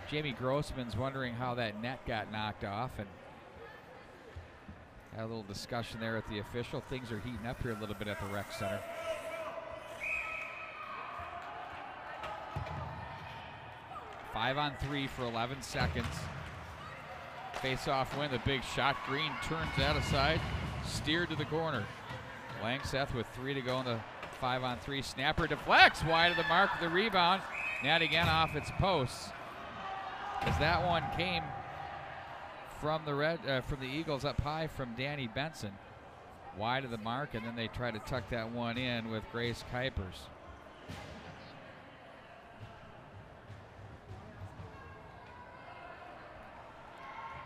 Jamie Grossman's wondering how that net got knocked off, and had a little discussion there at the official. Things are heating up here a little bit at the rec center. Five on three for 11 seconds. Face-off win, the big shot. Green turns that aside, steered to the corner. Langseth with 3 to go in the 5-on-3. Snapper deflects wide of the mark of the rebound. Net again off its posts. As that one came from the Eagles up high from Danny Benson. Wide of the mark, and then they try to tuck that one in with Grace Kuipers.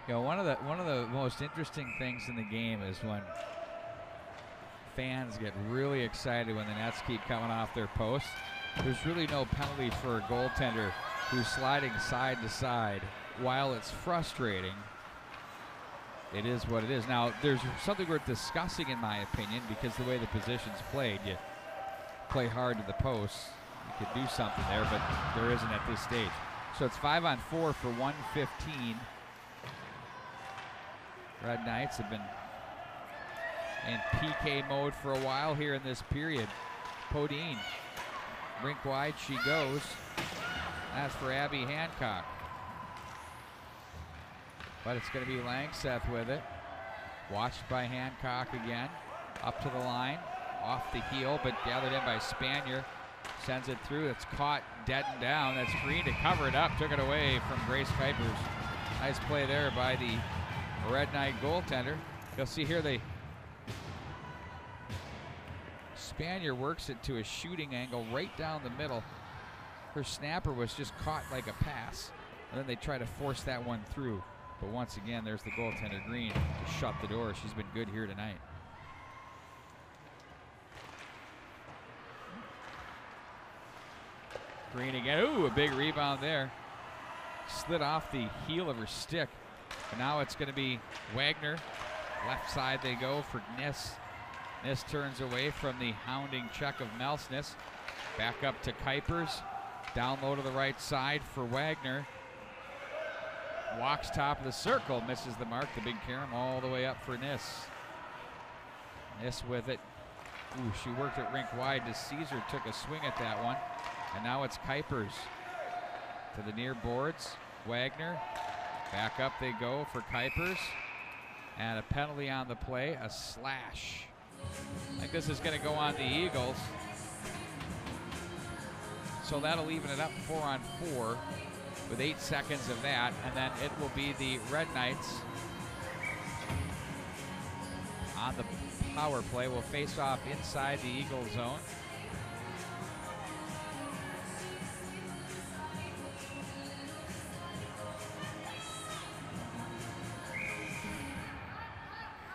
You know, one of the most interesting things in the game is when fans get really excited when the nets keep coming off their posts. There's really no penalty for a goaltender who's sliding side to side. While it's frustrating, it is what it is. Now, there's something worth discussing in my opinion, because the way the position's played, you play hard to the posts, you could do something there, but there isn't at this stage. So it's 5-on-4 for 1:15. Red Knights have been in PK mode for a while here in this period. Podine, rink wide she goes. That's for Abby Hancock. But it's going to be Langseth with it. Watched by Hancock again. Up to the line, off the heel, but gathered in by Spanier. Sends it through, it's caught dead and down. That's Green to cover it up, took it away from Grace Kuipers. Nice play there by the Red Knight goaltender. You'll see here Spanier works it to a shooting angle right down the middle. Her snapper was just caught like a pass, and then they try to force that one through. But once again, there's the goaltender, Green, to shut the door. She's been good here tonight. Green again. Ooh, a big rebound there. Slid off the heel of her stick. And now it's going to be Wagner. Left side they go for Niss. Niss turns away from the hounding check of Melsness. Back up to Kuipers. Down low to the right side for Wagner. Walks top of the circle, misses the mark. The big carom all the way up for Niss. Niss with it. Ooh, she worked it rink wide. To Caesar took a swing at that one. And now it's Kuipers to the near boards. Wagner. Back up they go for Kuipers. And a penalty on the play, a slash. I think this is going to go on the Eagles. So that'll even it up 4-on-4 with 8 seconds of that. And then it will be the Red Knights on the power play. Will face off inside the Eagle zone.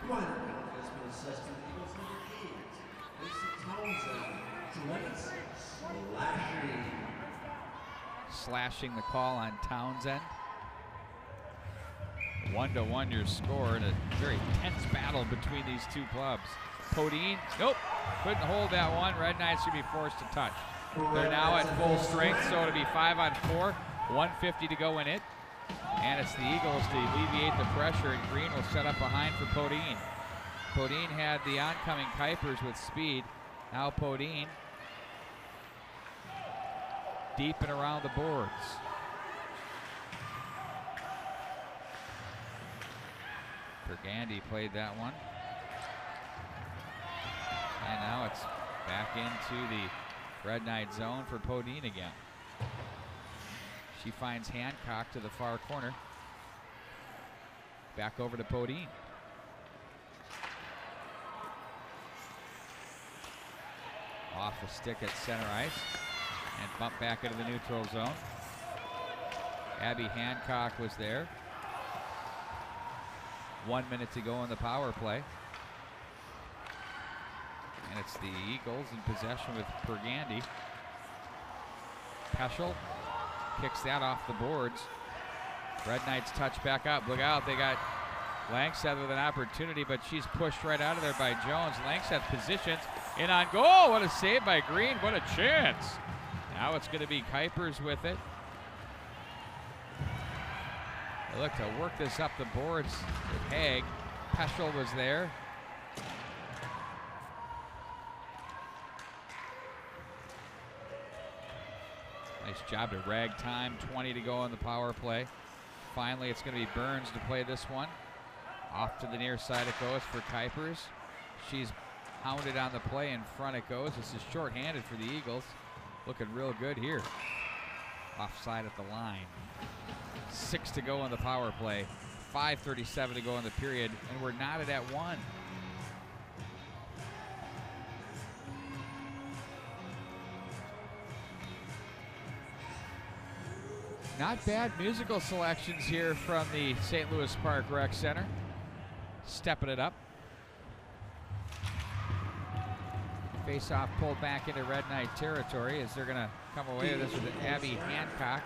Minor penalty has been assessed to the Eagles number 8. Lisa Townsend slashing the call on Townsend. 1-1 your score in a very tense battle between these two clubs. Podine, nope, couldn't hold that one. Red Knights should be forced to touch. They're now at full strength, so it'll be 5-on-4, 1:50 to go in it. And it's the Eagles to alleviate the pressure, and Green will set up behind for Podine. Podine had the oncoming Kuipers with speed. Now Podine deep and around the boards. Burgandy played that one. And now it's back into the Red Knight zone for Podine again. She finds Hancock to the far corner. Back over to Podine. Off the stick at center ice. And bump back into the neutral zone. Abby Hancock was there. 1 minute to go in the power play. And it's the Eagles in possession with Burgandy. Peschel kicks that off the boards. Red Knights touch back up. Look out, they got Langseth with an opportunity, but she's pushed right out of there by Jones. Langseth positions in on goal. What a save by Green. What a chance. Now it's going to be Kuipers with it. They look to work this up the boards with Haig. Peschel was there. Nice job to rag time. 20 to go on the power play. Finally, it's going to be Burns to play this one. Off to the near side it goes for Kuipers. She's hounded on the play. In front it goes. This is shorthanded for the Eagles. Looking real good here. Offside at the line. 6 to go on the power play. 5:37 to go in the period, and we're knotted at 1. Not bad musical selections here from the St. Louis Park Rec Center. Stepping it up. Face-off pulled back into Red Knight territory as they're going to come away with this with Abby Hancock.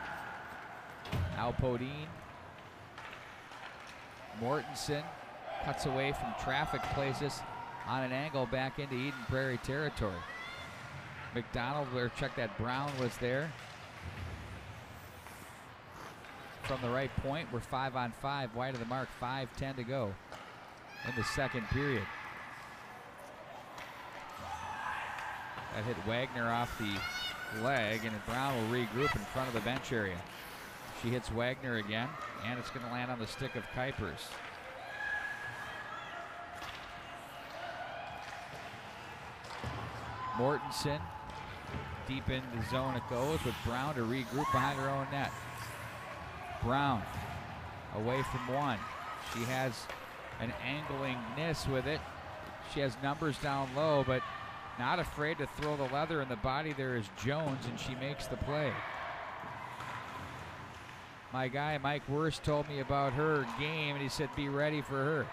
Now Podine. Mortensen cuts away from traffic, plays this on an angle back into Eden Prairie territory. McDonald, or check that, Brown was there. From the right point, we're 5-on-5, wide of the mark, 5:10 to go in the second period. That hit Wagner off the leg, and Brown will regroup in front of the bench area. She hits Wagner again, and it's going to land on the stick of Kuipers. Mortensen, deep into the zone it goes, with Brown to regroup behind her own net. Brown, away from one. She has an angling Niss with it. She has numbers down low, but not afraid to throw the leather in the body. There is Jones, and she makes the play. My guy, Mike Wurst, told me about her game, and he said, be ready for her.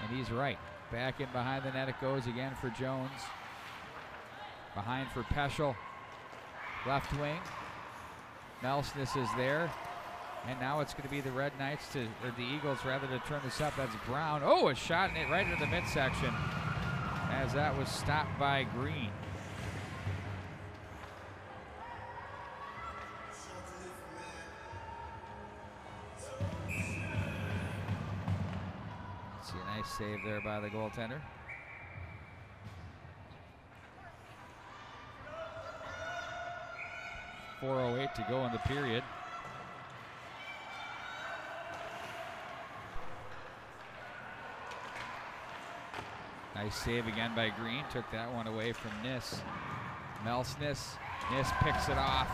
And he's right. Back in behind the net it goes again for Jones. Behind for Peschel. left wing. Nelson is there. And now it's going to be the Red Knights or the Eagles rather, to turn this up. That's Brown. Oh, a shot in it right into the midsection as that was stopped by Green. See a nice save there by the goaltender. .408 to go in the period. Nice save again by Green. Took that one away from Nis. Melsness. Nis picks it off.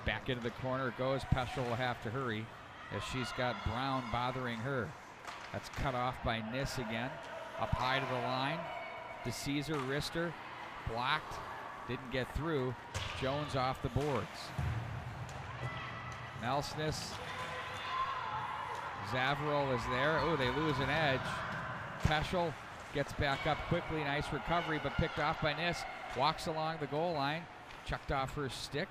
Back into the corner it goes. Peschel will have to hurry as she's got Brown bothering her. That's cut off by Nis again. Up high to the line. DeCesar, wrister. Blocked. Didn't get through. Jones off the boards. Melsness. Zavarol is there. Oh, they lose an edge. Peschel gets back up quickly. Nice recovery, but picked off by Nis. Walks along the goal line. Chucked off her stick.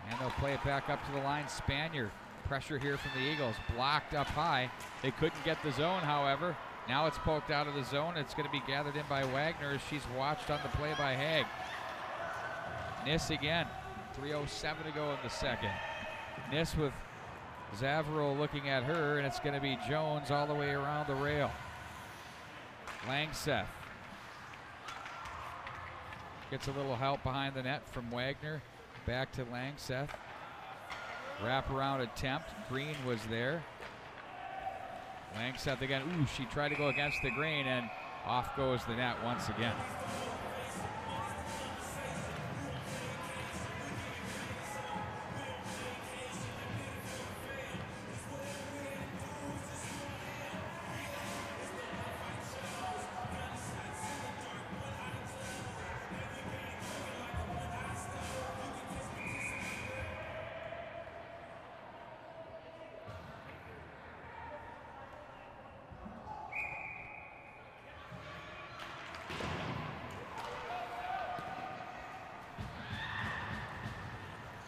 And they'll play it back up to the line. Spanier. Pressure here from the Eagles. Blocked up high. They couldn't get the zone, however. Now it's poked out of the zone. It's going to be gathered in by Wagner as she's watched on the play by Haig. Nis again. 3:07 to go in the second. Nis with Zavarol looking at her, and it's going to be Jones all the way around the rail. Langseth gets a little help behind the net from Wagner. Back to Langseth. Wraparound attempt. Green was there. Langseth again. Ooh, she tried to go against the grain, and off goes the net once again.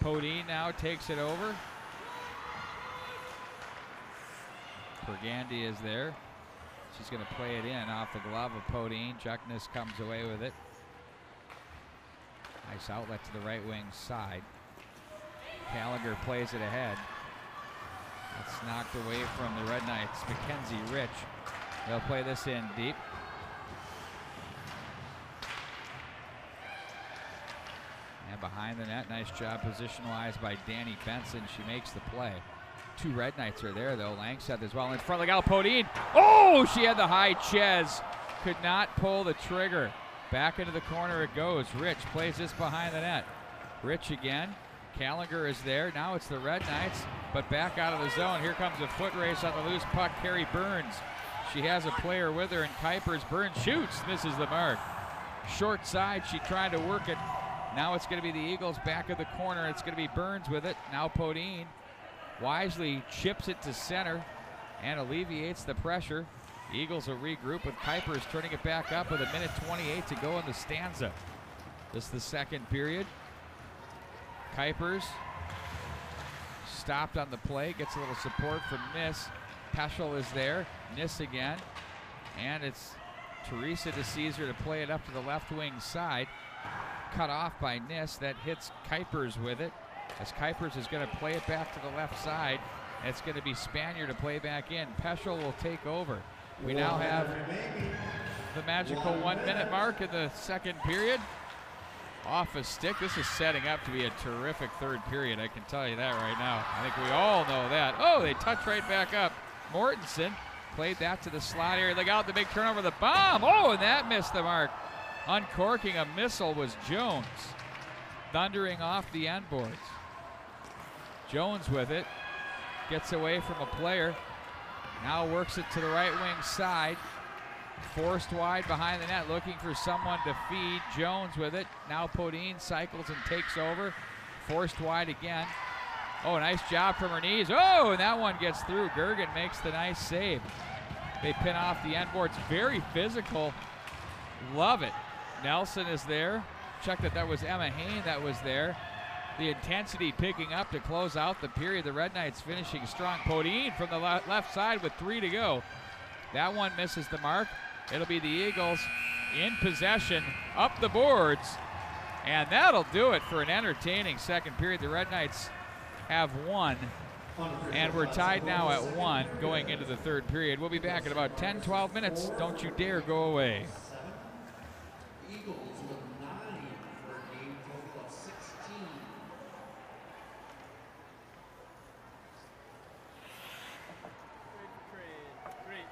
Podine now takes it over. Pergandy is there. She's going to play it in off the glove of Podine. Juckness comes away with it. Nice outlet to the right wing side. Gallagher plays it ahead. That's knocked away from the Red Knights. Mackenzie Rich. They'll play this in deep. And behind the net, nice job position-wise by Danny Benson. She makes the play. Two Red Knights are there, though. Langseth as well in front. Look out, Podine. Oh, she had the high ches. Could not pull the trigger. Back into the corner it goes. Rich plays this behind the net. Rich again. Gallagher is there. Now it's the Red Knights, but back out of the zone. Here comes a foot race on the loose puck. Carrie Burns. She has a player with her, and Kuipers. Burns shoots. Misses the mark. Short side. She tried to work it. Now it's going to be the Eagles back of the corner. It's going to be Burns with it. Now Podine wisely chips it to center and alleviates the pressure. The Eagles will regroup with Kuipers turning it back up with 1:28 to go in the stanza. This is the second period. Kuipers stopped on the play, gets a little support from Nis. Peschel is there. Nis again. And it's Teresa DeCesar to play it up to the left wing side. Cut off by Nis. That hits Kuipers with it. As Kuipers is going to play it back to the left side. It's going to be Spanier to play back in. Peschel will take over. We now have the magical 1 minute mark in the second period. Off a stick. This is setting up to be a terrific third period. I can tell you that right now. I think we all know that. Oh, they touch right back up. Mortensen played that to the slot area. Look out, the big turnover, the bomb. Oh, and that missed the mark. Uncorking a missile was Jones. Thundering off the end boards. Jones with it. Gets away from a player. Now works it to the right wing side. Forced wide behind the net, looking for someone to feed. Jones with it. Now Podine cycles and takes over. Forced wide again. Oh, nice job from her knees. Oh, and that one gets through. Gergen makes the nice save. They pin off the end boards. Very physical. Love it. Nelson is there. check that was Emma Hain that was there. The intensity picking up to close out the period. The Red Knights finishing strong. Podine from the left side with 3 to go. That one misses the mark. It'll be the Eagles in possession, up the boards, and that'll do it for an entertaining second period. The Red Knights have won, and we're tied now at 1 going into the third period. We'll be back in about 10, 12 minutes. Don't you dare go away. Eagles with 9 for a game total of 16. Great.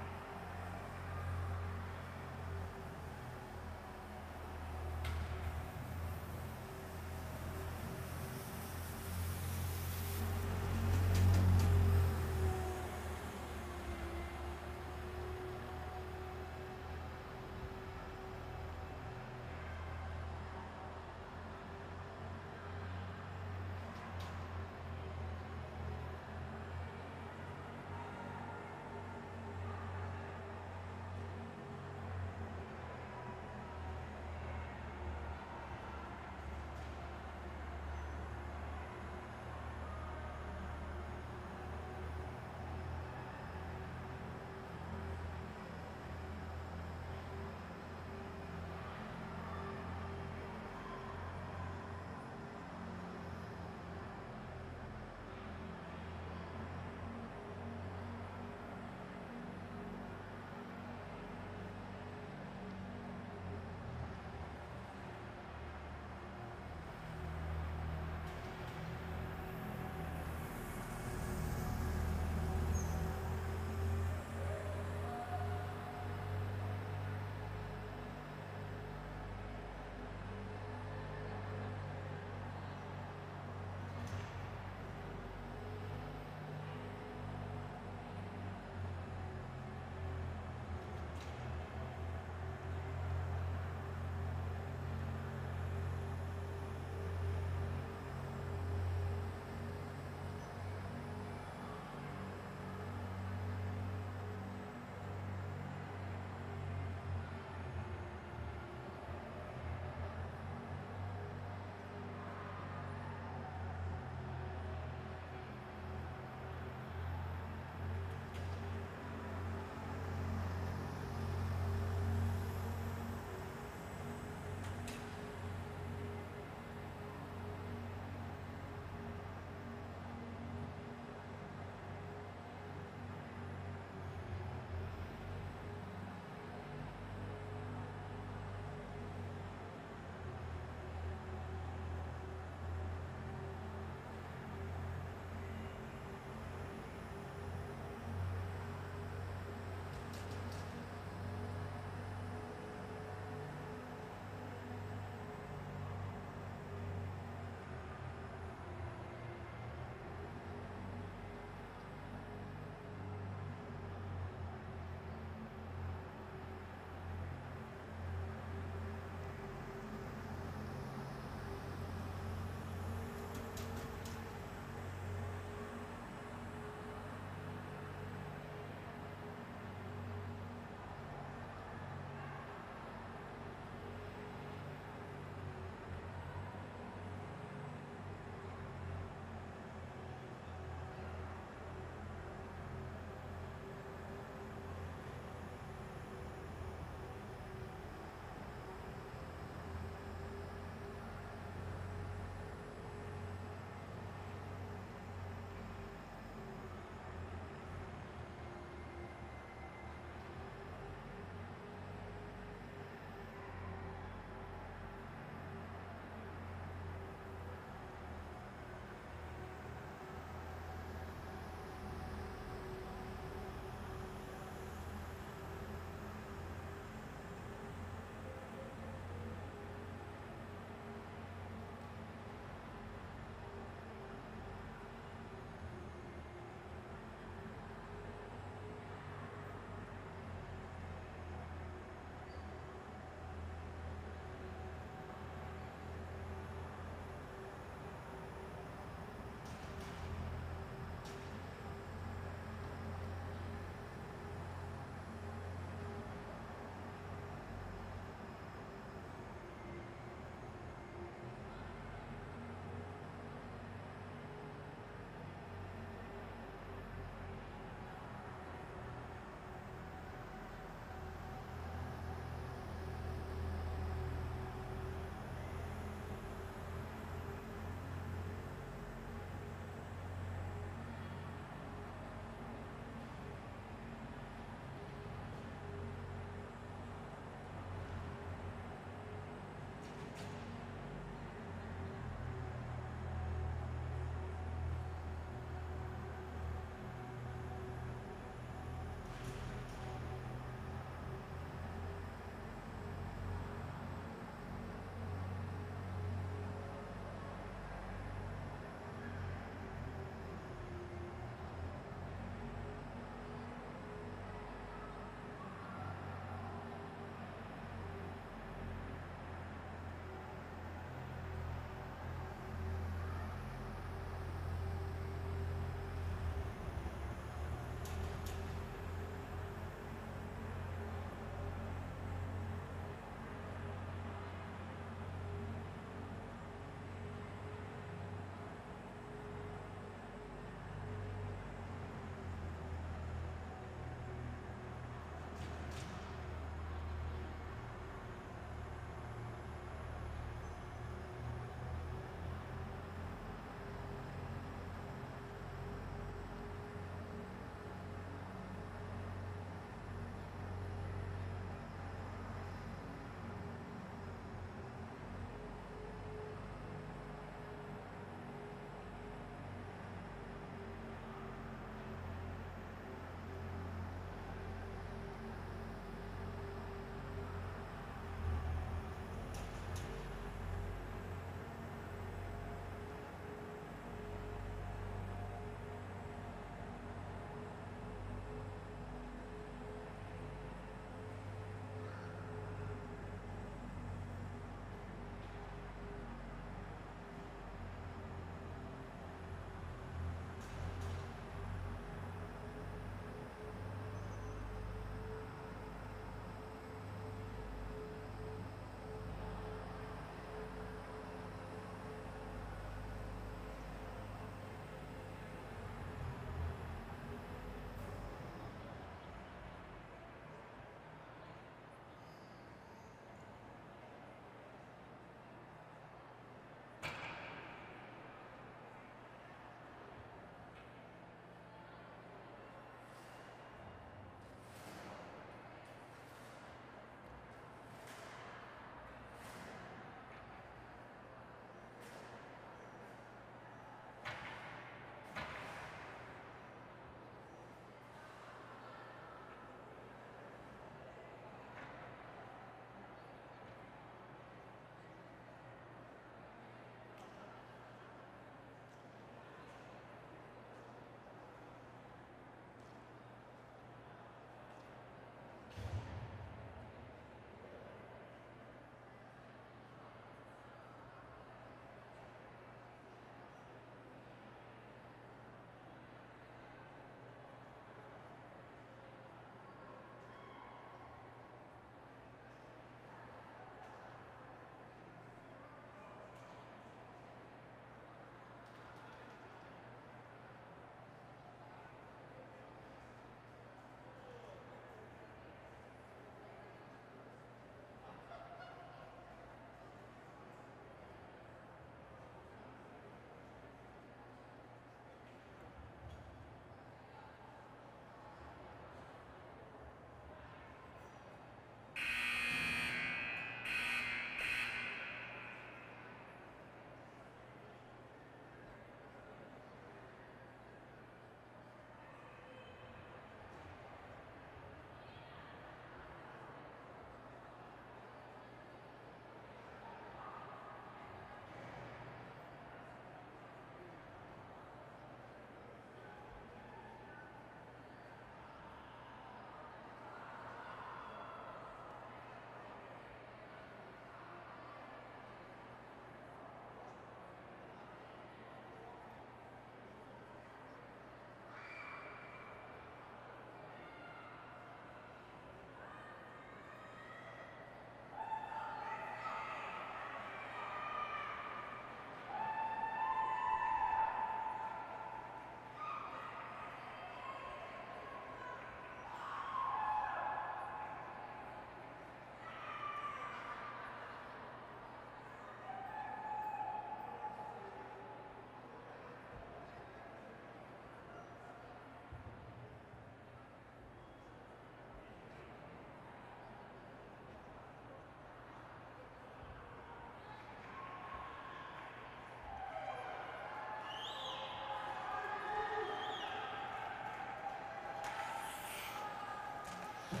Right.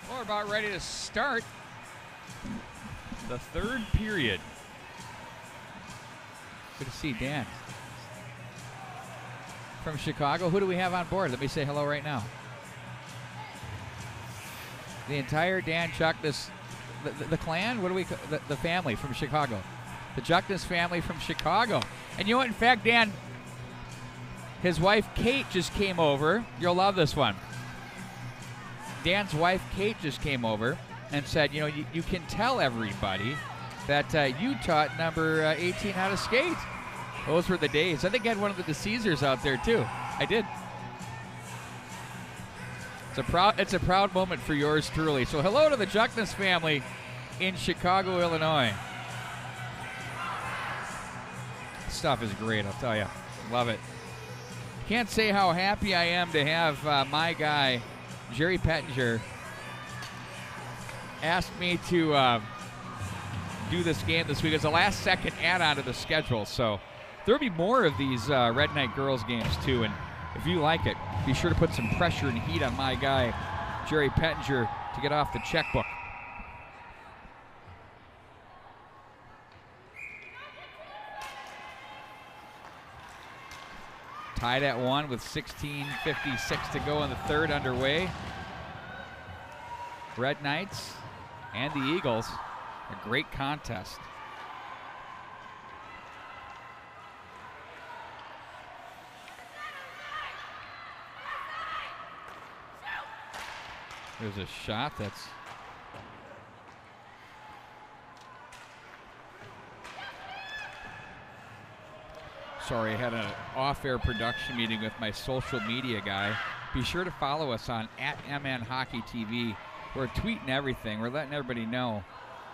We're about ready to start the third period. Good to see Dan from Chicago. Who do we have on board? Let me say hello right now. The entire Dan Chuckness, the clan, what do we call the family from Chicago? The Chuckness family from Chicago. And you know what? In fact, Dan, his wife Kate just came over. You'll love this one. Dan's wife Kate just came over and said, you know, you can tell everybody that you taught number 18 how to skate. Those were the days. I think I had one of the deceasers out there too. I did. It's a proud moment for yours truly. So hello to the Chuckness family in Chicago, Illinois. Stuff is great, I'll tell you. Love it. Can't say how happy I am to have my guy Jerry Pettinger asked me to do this game this week. It's a last-second add-on to the schedule, so there'll be more of these Red Knight girls games too. And if you like it, be sure to put some pressure and heat on my guy Jerry Pettinger to get off the checkbook. Tied at 1 with 16:56 to go in the third underway. Red Knights and the Eagles, a great contest. There's a shot that's sorry, I had an off-air production meeting with my social media guy. Be sure to follow us on @MNHockeyTV. We're tweeting everything. We're letting everybody know.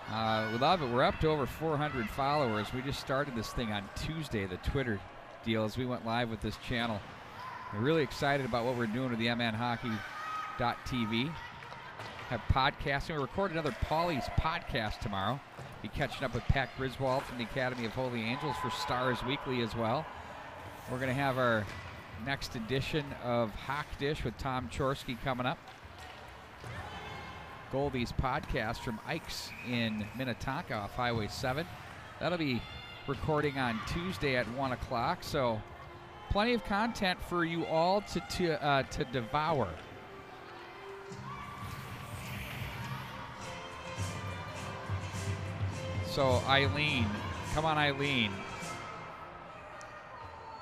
We love it. We're up to over 400 followers. We just started this thing on Tuesday, the Twitter deal, as we went live with this channel. We're really excited about what we're doing with the MNHockey.tv. Have podcasting. We record another Paulie's podcast tomorrow. Be catching up with Pat Griswold from the Academy of Holy Angels for Stars Weekly as well. We're going to have our next edition of Hock Dish with Tom Chorsky coming up. Goldie's podcast from Ike's in Minnetonka off Highway 7. That'll be recording on Tuesday at 1 o'clock, so plenty of content for you all to devour. So Eileen, come on Eileen.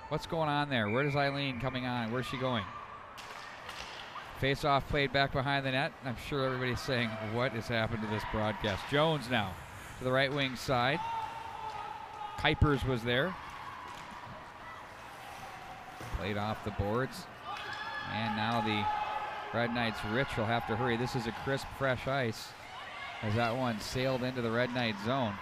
What's going on there? Where is Eileen coming on? Where's she going? Face-off played back behind the net. I'm sure everybody's saying, what has happened to this broadcast? Jones now to the right wing side. Kuipers was there. Played off the boards. And now the Red Knights' Rich will have to hurry. This is a crisp, fresh ice as that one sailed into the Red Knight zone.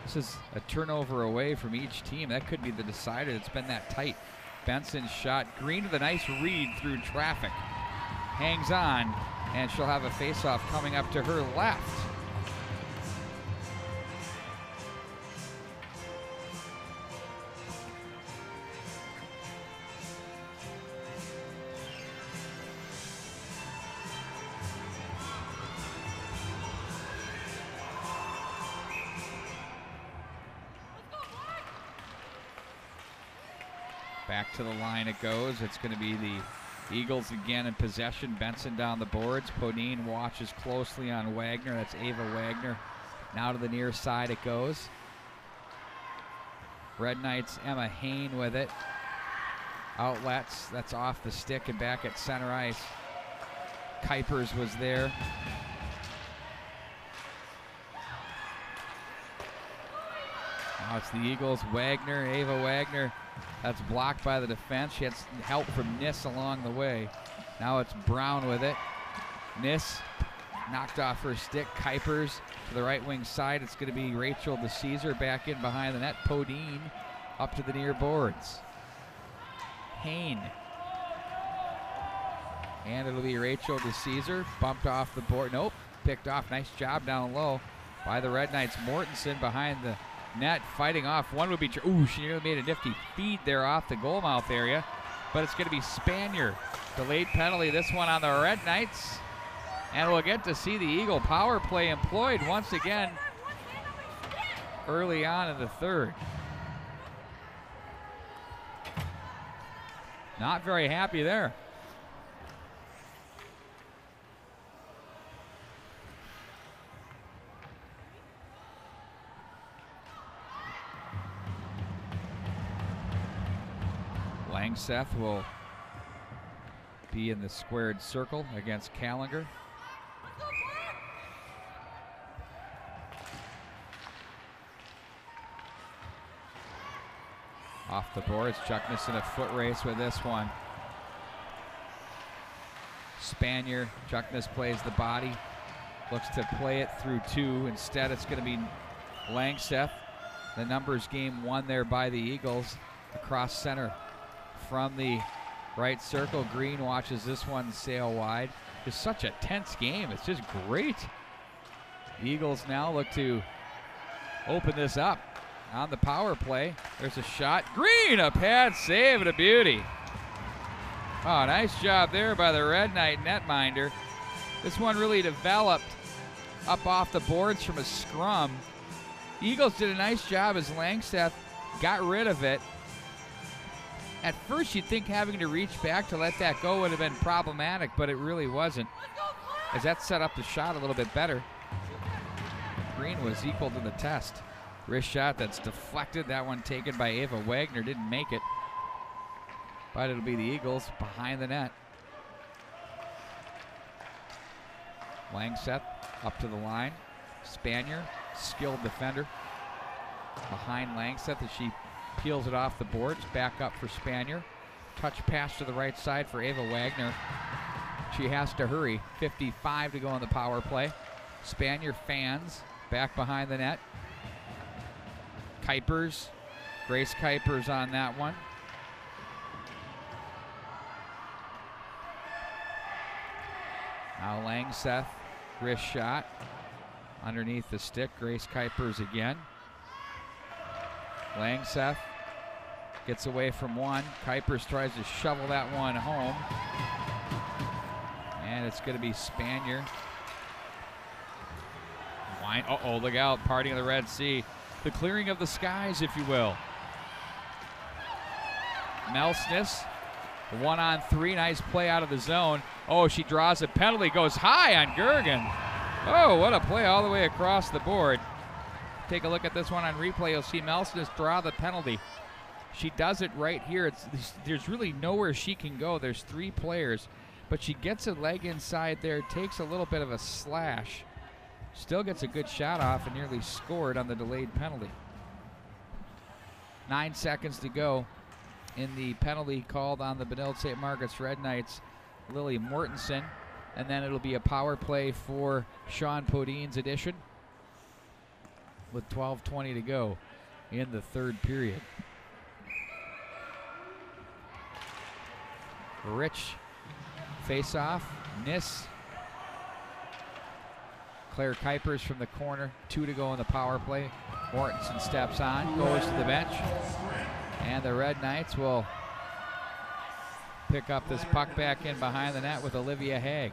This is a turnover away from each team. That could be the decider. It's been that tight. Benson's shot. Green with a nice read through traffic. Hangs on, and she'll have a face-off coming up to her left. Back to the line it goes. It's going to be the Eagles again in possession. Benson down the boards. Podine watches closely on Wagner. That's Ava Wagner. Now to the near side it goes. Red Knights, Emma Hain with it. Outlets. That's off the stick and back at center ice. Kuipers was there. Now it's the Eagles. Wagner, Ava Wagner. That's blocked by the defense. She had help from Niss along the way. Now it's Brown with it. Niss knocked off her stick. Kuipers to the right wing side. It's going to be Rachel DeCesar back in behind the net. Podine up to the near boards. Hain. And it'll be Rachel DeCesar. Bumped off the board. Nope. Picked off. Nice job down low by the Red Knights. Mortensen behind the net fighting off. One would be, ooh, she nearly made a nifty feed there off the goal mouth area. But it's going to be Spanier. Delayed penalty, this one on the Red Knights. And we'll get to see the Eagle power play employed once again early on in the third. Not very happy there. Langseth will be in the squared circle against Callinger. Off the boards, Chuckness in a foot race with this one. Spanier, Chuckness plays the body, looks to play it through two. Instead, it's going to be Langseth. The numbers game won there by the Eagles. Across center from the right circle. Green watches this one sail wide. It's such a tense game. It's just great. The Eagles now look to open this up on the power play. There's a shot. Green, a pad save and a beauty. Oh, nice job there by the Red Knight netminder. This one really developed up off the boards from a scrum. The Eagles did a nice job as Langseth got rid of it. At first, you'd think having to reach back to let that go would have been problematic, but it really wasn't, as that set up the shot a little bit better. Green was equal to the test. Wrist shot that's deflected. That one taken by Ava Wagner. Didn't make it. But it'll be the Eagles behind the net. Langseth up to the line. Spanier, skilled defender. Behind Langseth as she peels it off the boards. Back up for Spanier. Touch pass to the right side for Ava Wagner. She has to hurry. 55 to go on the power play. Spanier fans back behind the net. Kuipers. Grace Kuipers on that one. Now Langseth, wrist shot. Underneath the stick, Grace Kuipers again. Langseth gets away from one. Kuipers tries to shovel that one home. And it's going to be Spanier. Uh-oh, look out, parting of the Red Sea. The clearing of the skies, if you will. Melsness, 1-on-3, nice play out of the zone. Oh, she draws a penalty, goes high on Gergen. Oh, what a play all the way across the board. Take a look at this one on replay. You'll see Melsness draw the penalty. She does it right here. There's really nowhere she can go. There's three players, but she gets a leg inside there, takes a little bit of a slash. Still gets a good shot off and nearly scored on the delayed penalty. 9 seconds to go in the penalty called on the Benilde St. Margaret's Red Knights, Lily Mortensen. And then it'll be a power play for Sean Podine's edition with 12:20 to go in the third period. Rich face-off. Niss. Claire Kuipers from the corner. 2 to go in the power play. Mortensen steps on, goes to the bench. And the Red Knights will pick up this puck back in behind the net with Olivia Haig.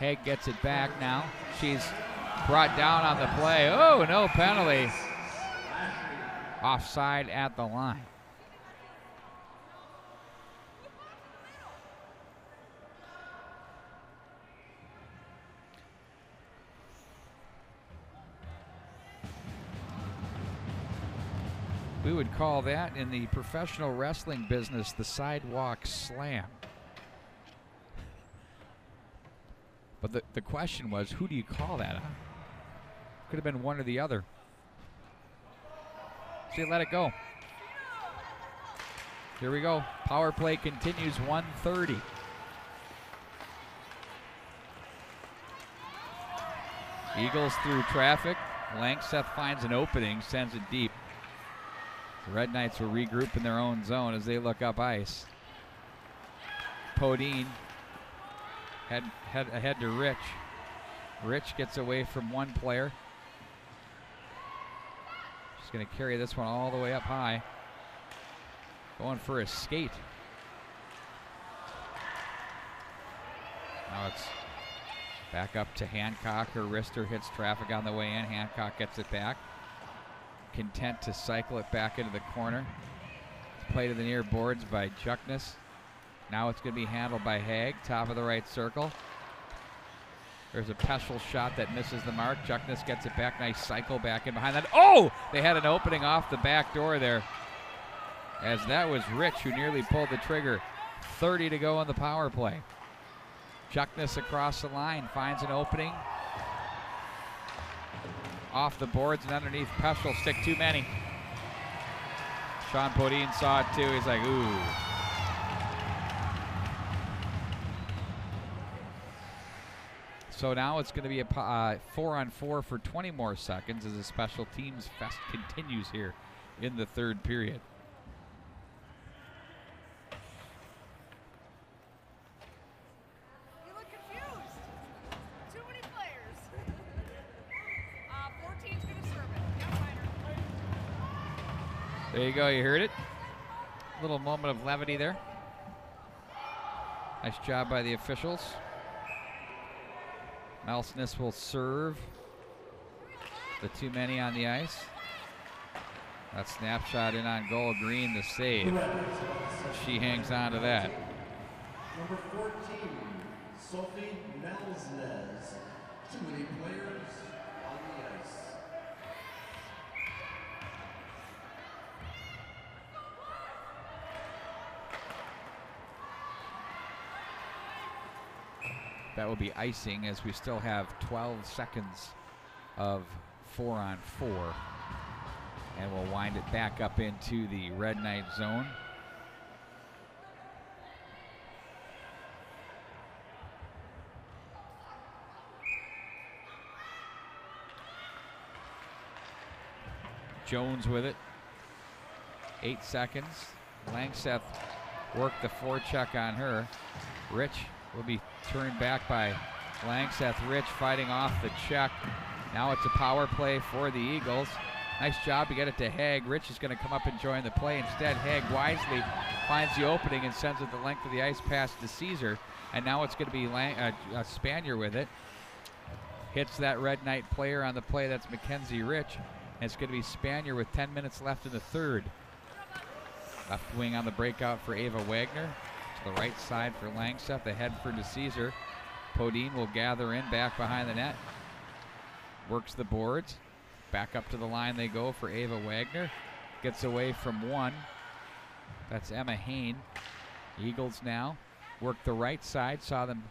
Haig gets it back now. She's brought down on the play. Oh, no penalty. Offside at the line. We would call that in the professional wrestling business the sidewalk slam. But the question was, who do you call that on? Could have been one or the other. So you let it go. Here we go. Power play continues, 1:30. Eagles through traffic. Langseth finds an opening, sends it deep. The Red Knights will regroup in their own zone as they look up ice. Podine ahead to Rich. Rich gets away from one player. She's going to carry this one all the way up high. Going for a skate. Now it's back up to Hancock. Her wrister hits traffic on the way in. Hancock gets it back. Content to cycle it back into the corner. It's played to the near boards by Juckness. Now it's going to be handled by Haig, top of the right circle. There's a Peschel shot that misses the mark. Juckness gets it back. Nice cycle back in behind that. Oh! They had an opening off the back door there, as that was Rich who nearly pulled the trigger. 30 to go on the power play. Juckness across the line finds an opening. Off the boards and underneath Peschel. Stick too many. Sean Podine saw it too. He's like, ooh. So now it's going to be a 4-on-4 for 20 more seconds as the special teams fest continues here in the third period. You look confused. Too many players. 14's going to serve it. Yep, minor. There you go. You heard it. Little moment of levity there. Nice job by the officials. Melsness will serve. The too many on the ice. That snapshot in on goal. Green the save. She hangs on to that. Number 14, Sophie Melsness. Too many players on the ice. That will be icing as we still have 12 seconds of 4-on-4. And we'll wind it back up into the Red Knight zone. Jones with it. 8 seconds. Langseth worked the forecheck on her. Rich will be turned back by Langseth. Rich fighting off the check. Now it's a power play for the Eagles. Nice job to get it to Haig. Rich is going to come up and join the play. Instead, Haig wisely finds the opening and sends it the length of the ice past to Caesar. And now it's going to be Spanier with it. Hits that Red Knight player on the play. That's Mackenzie Rich. And it's going to be Spanier with 10 minutes left in the third. Left wing on the breakout for Ava Wagner. To the right side for Langseth, ahead for DeCesar. Podine will gather in back behind the net. Works the boards. Back up to the line they go for Ava Wagner. Gets away from one. That's Emma Hain. Eagles now work the right side. Saw them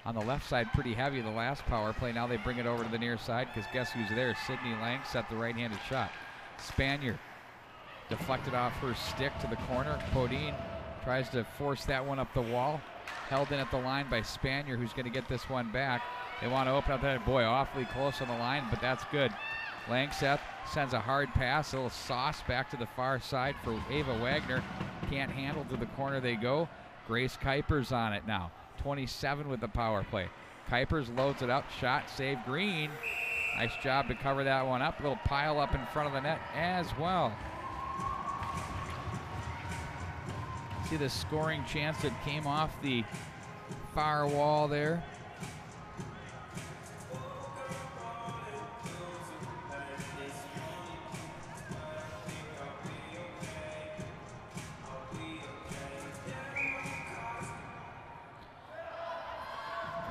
on the left side pretty heavy the last power play. Now they bring it over to the near side because guess who's there? Sydney Langseth, the right-handed shot. Spanier deflected off her stick to the corner. Podine tries to force that one up the wall. Held in at the line by Spanier, who's going to get this one back. They want to open up that. Boy, awfully close on the line, but that's good. Langseth sends a hard pass, a little sauce back to the far side for Ava Wagner. Can't handle, to the corner they go. Grace Kuipers on it now. 27 with the power play. Kuipers loads it up, shot, save Green. Nice job to cover that one up. A little pile up in front of the net as well. See the scoring chance that came off the far wall there.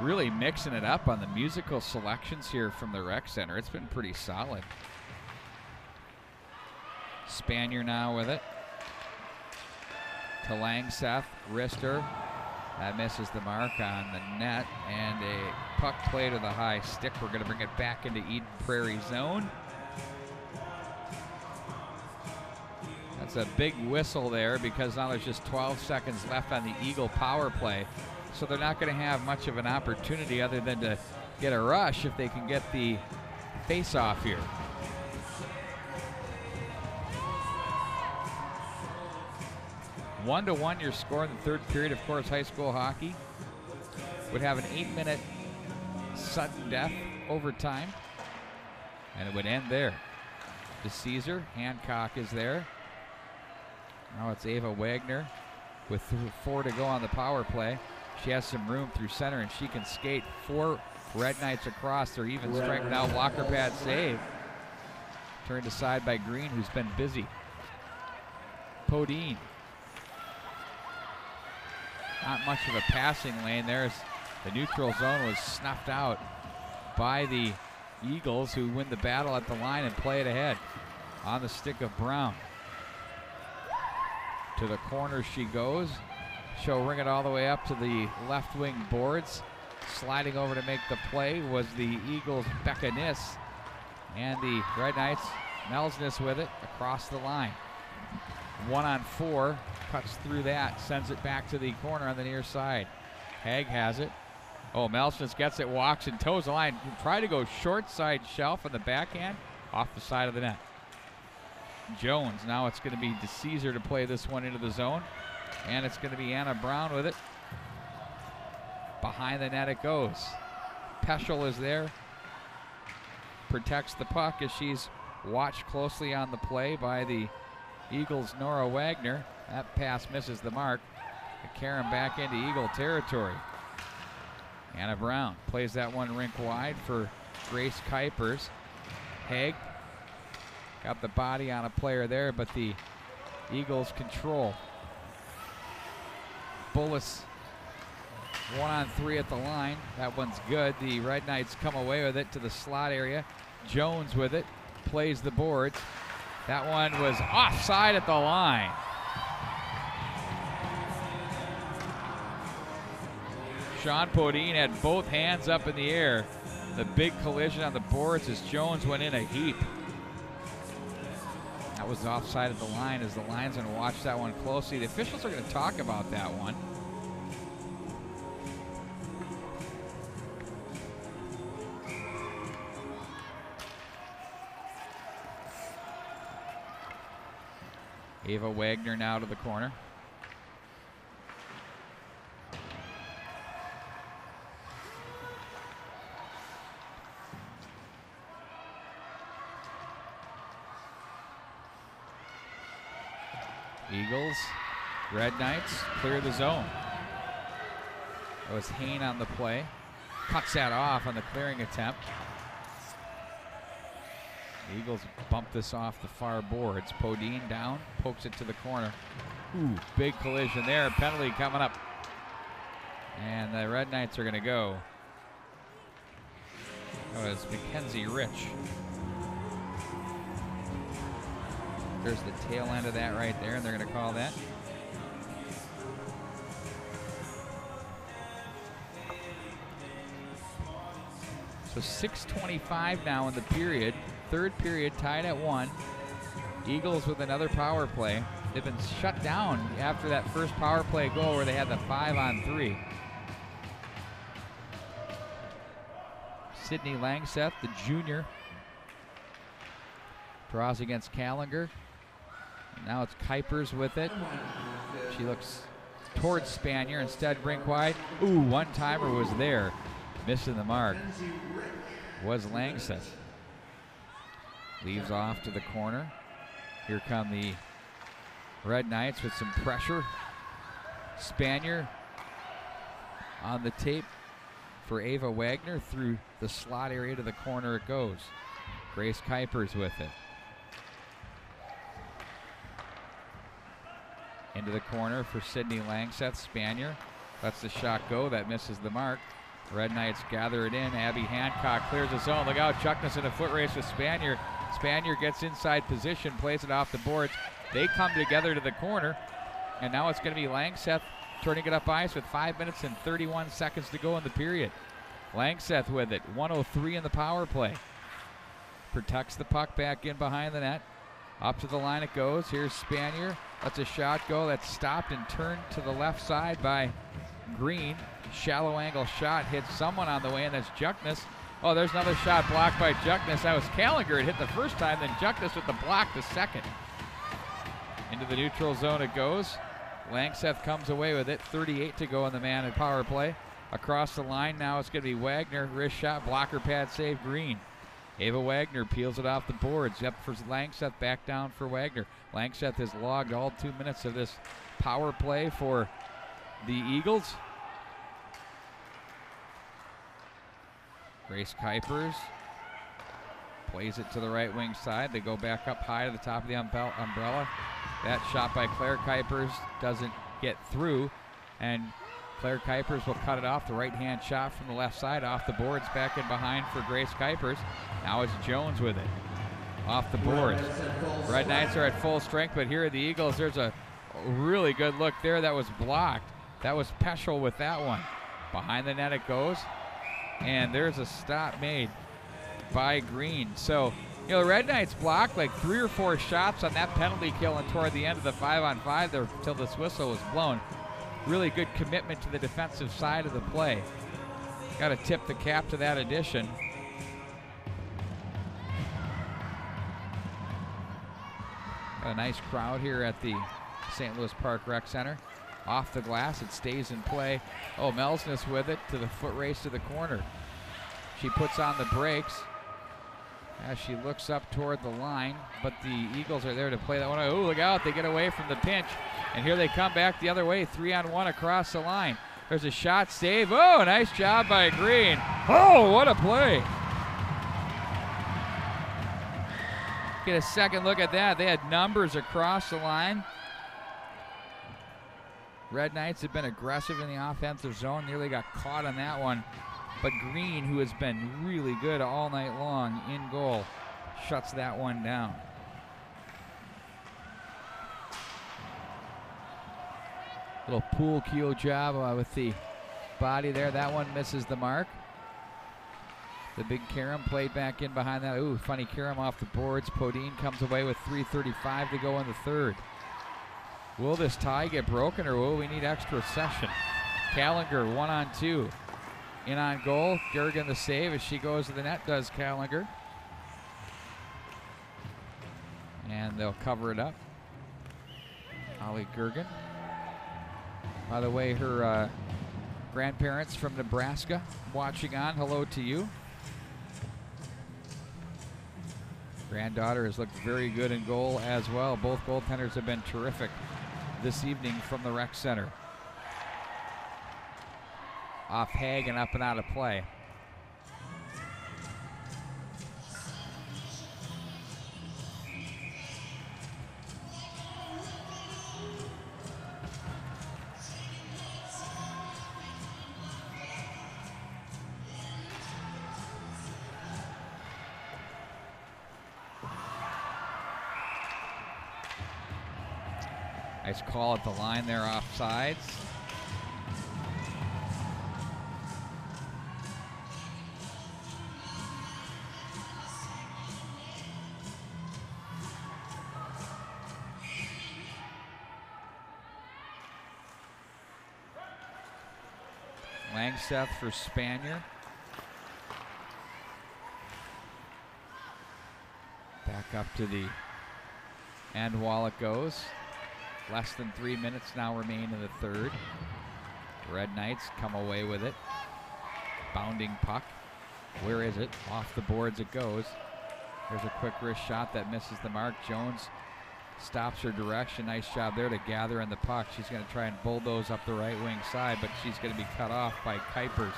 Really mixing it up on the musical selections here from the rec center. It's been pretty solid. Spanier now with it. To Langseth, wrister. That misses the mark on the net, and a puck play to the high stick. We're going to bring it back into Eden Prairie zone. That's a big whistle there because now there's just 12 seconds left on the Eagle power play. So they're not going to have much of an opportunity other than to get a rush if they can get the face-off here. One to one your score in the third period. Of course, high school hockey would have an 8-minute sudden death overtime, and it would end there. To Caesar, Hancock is there. Now it's Ava Wagner with 4 to go on the power play. She has some room through center, and she can skate 4 Red Knights across their even strength. Now blocker pad save. Turned aside by Green, who's been busy. Podine. Not much of a passing lane. There's the neutral zone was snuffed out by the Eagles, who win the battle at the line and play it ahead. On the stick of Brown. To the corner she goes. She'll ring it all the way up to the left wing boards. Sliding over to make the play was the Eagles' Becca Niss. And the Red Knights, Melsness with it across the line. 1-on-4, cuts through that, sends it back to the corner on the near side. Haig has it. Oh, Melsness gets it, walks and toes the line. Try to go short side shelf on the backhand, off the side of the net. Jones, now it's going to be DeCesar to play this one into the zone. And it's going to be Anna Brown with it. Behind the net it goes. Peschel is there. Protects the puck as she's watched closely on the play by the Eagles' Nora Wagner. That pass misses the mark. Karen back into Eagle territory. Anna Brown plays that one rink wide for Grace Kuipers. Haig got the body on a player there, but the Eagles control. Bullis 1-on-3 at the line. That one's good. The Red Knights come away with it to the slot area. Jones with it, plays the boards. That one was offside at the line. Sean Podine had both hands up in the air. The big collision on the boards as Jones went in a heap. That was offside at the line as the linesman watched that one closely. The officials are going to talk about that one. Ava Wagner now to the corner. Eagles, Red Knights clear the zone. That was Hain on the play. Cuts that off on the clearing attempt. The Eagles bump this off the far boards. Podine down, pokes it to the corner. Ooh, big collision there. Penalty coming up. And the Red Knights are going to go. That was Mackenzie Rich. There's the tail end of that right there, and they're going to call that. So 6:25 now in the period. Third period tied at 1. Eagles with another power play. They've been shut down after that first power play goal where they had the 5-on-3. Sydney Langseth, the junior, draws against Callinger. And now it's Kuipers with it. She looks towards Spanier, instead rink wide. Ooh, one-timer was there. Missing the mark was Langseth. Leaves off to the corner. Here come the Red Knights with some pressure. Spanier on the tape for Ava Wagner. Through the slot area to the corner it goes. Grace Kuipers with it. Into the corner for Sydney Langseth. Spanier lets the shot go. That misses the mark. Red Knights gather it in. Abby Hancock clears the zone. Look out, Chuckness in a foot race with Spanier. Spanier gets inside position, plays it off the boards. They come together to the corner, and now it's going to be Langseth turning it up ice with 5 minutes and 31 seconds to go in the period. Langseth with it, 1:03 in the power play. Protects the puck back in behind the net. Up to the line it goes. Here's Spanier. Lets a shot go. That's stopped and turned to the left side by Green. Shallow angle shot hits someone on the way, and that's Juckness. Oh, there's another shot blocked by Juckness. That was Callinger. It hit the first time, then Juckness with the block the second. Into the neutral zone it goes. Langseth comes away with it. 38 to go in the man at power play. Across the line now it's going to be Wagner. Wrist shot, blocker pad save, Green. Ava Wagner peels it off the boards. Up for Langseth, back down for Wagner. Langseth has logged all 2 minutes of this power play for the Eagles. Grace Kuipers plays it to the right wing side. They go back up high to the top of the umbrella. That shot by Claire Kuipers doesn't get through, and Claire Kuipers will cut it off. The right-hand shot from the left side off the boards, back in behind for Grace Kuipers. Now it's Jones with it. Off the boards. Red Knights are at full strength, but here are the Eagles. There's a really good look there that was blocked. That was Peschel with that one. Behind the net it goes, and there's a stop made by Green. So, you know, the Red Knights blocked like 3 or 4 shots on that penalty kill, and toward the end of the 5-on-5 there until this whistle was blown. Really good commitment to the defensive side of the play. Got to tip the cap to that addition. Got a nice crowd here at the St. Louis Park Rec Center. Off the glass, it stays in play. Oh, Melsness with it to the foot race to the corner. She puts on the brakes as she looks up toward the line, but the Eagles are there to play that one. Oh, look out, they get away from the pinch, and here they come back the other way, 3-on-1 across the line. There's a shot save. Oh, nice job by Green. Oh, what a play. Get a second look at that. They had numbers across the line. Red Knights have been aggressive in the offensive zone, nearly got caught on that one. But Green, who has been really good all night long in goal, shuts that one down. Little pool cue job with the body there. That one misses the mark. The big Karam played back in behind that. Ooh, funny Karam off the boards. Podine comes away with 3:35 to go in the third. Will this tie get broken, or will we need extra session? Callinger 1-on-2. In on goal, Gergen the save as she goes to the net, does Callinger. And they'll cover it up. Holly Gergen. By the way, her grandparents from Nebraska watching on, hello to you. Granddaughter has looked very good in goal as well. Both goaltenders have been terrific this evening from the rec center. Off Hagen, up and out of play. Nice call at the line there, off sides. Langseth for Spanier. Back up to the end wall it goes. Less than 3 minutes now remain in the third. Red Knights come away with it. Bounding puck. Where is it? Off the boards it goes. There's a quick wrist shot that misses the mark. Jones stops her direction. Nice job there to gather in the puck. She's going to try and bulldoze up the right wing side, but she's going to be cut off by Kuipers.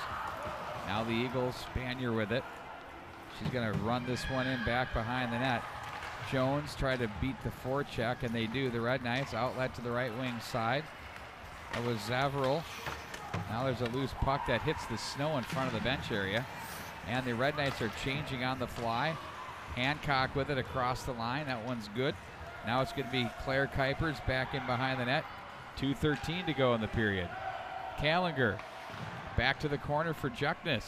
Now the Eagles, Spanier with it. She's going to run this one in back behind the net. Jones tried to beat the forecheck, and they do. The Red Knights outlet to the right wing side. That was Zavarol. Now there's a loose puck that hits the snow in front of the bench area, and the Red Knights are changing on the fly. Hancock with it across the line. That one's good. Now it's going to be Claire Kuipers back in behind the net. 2:13 to go in the period. Callinger back to the corner for Juckness.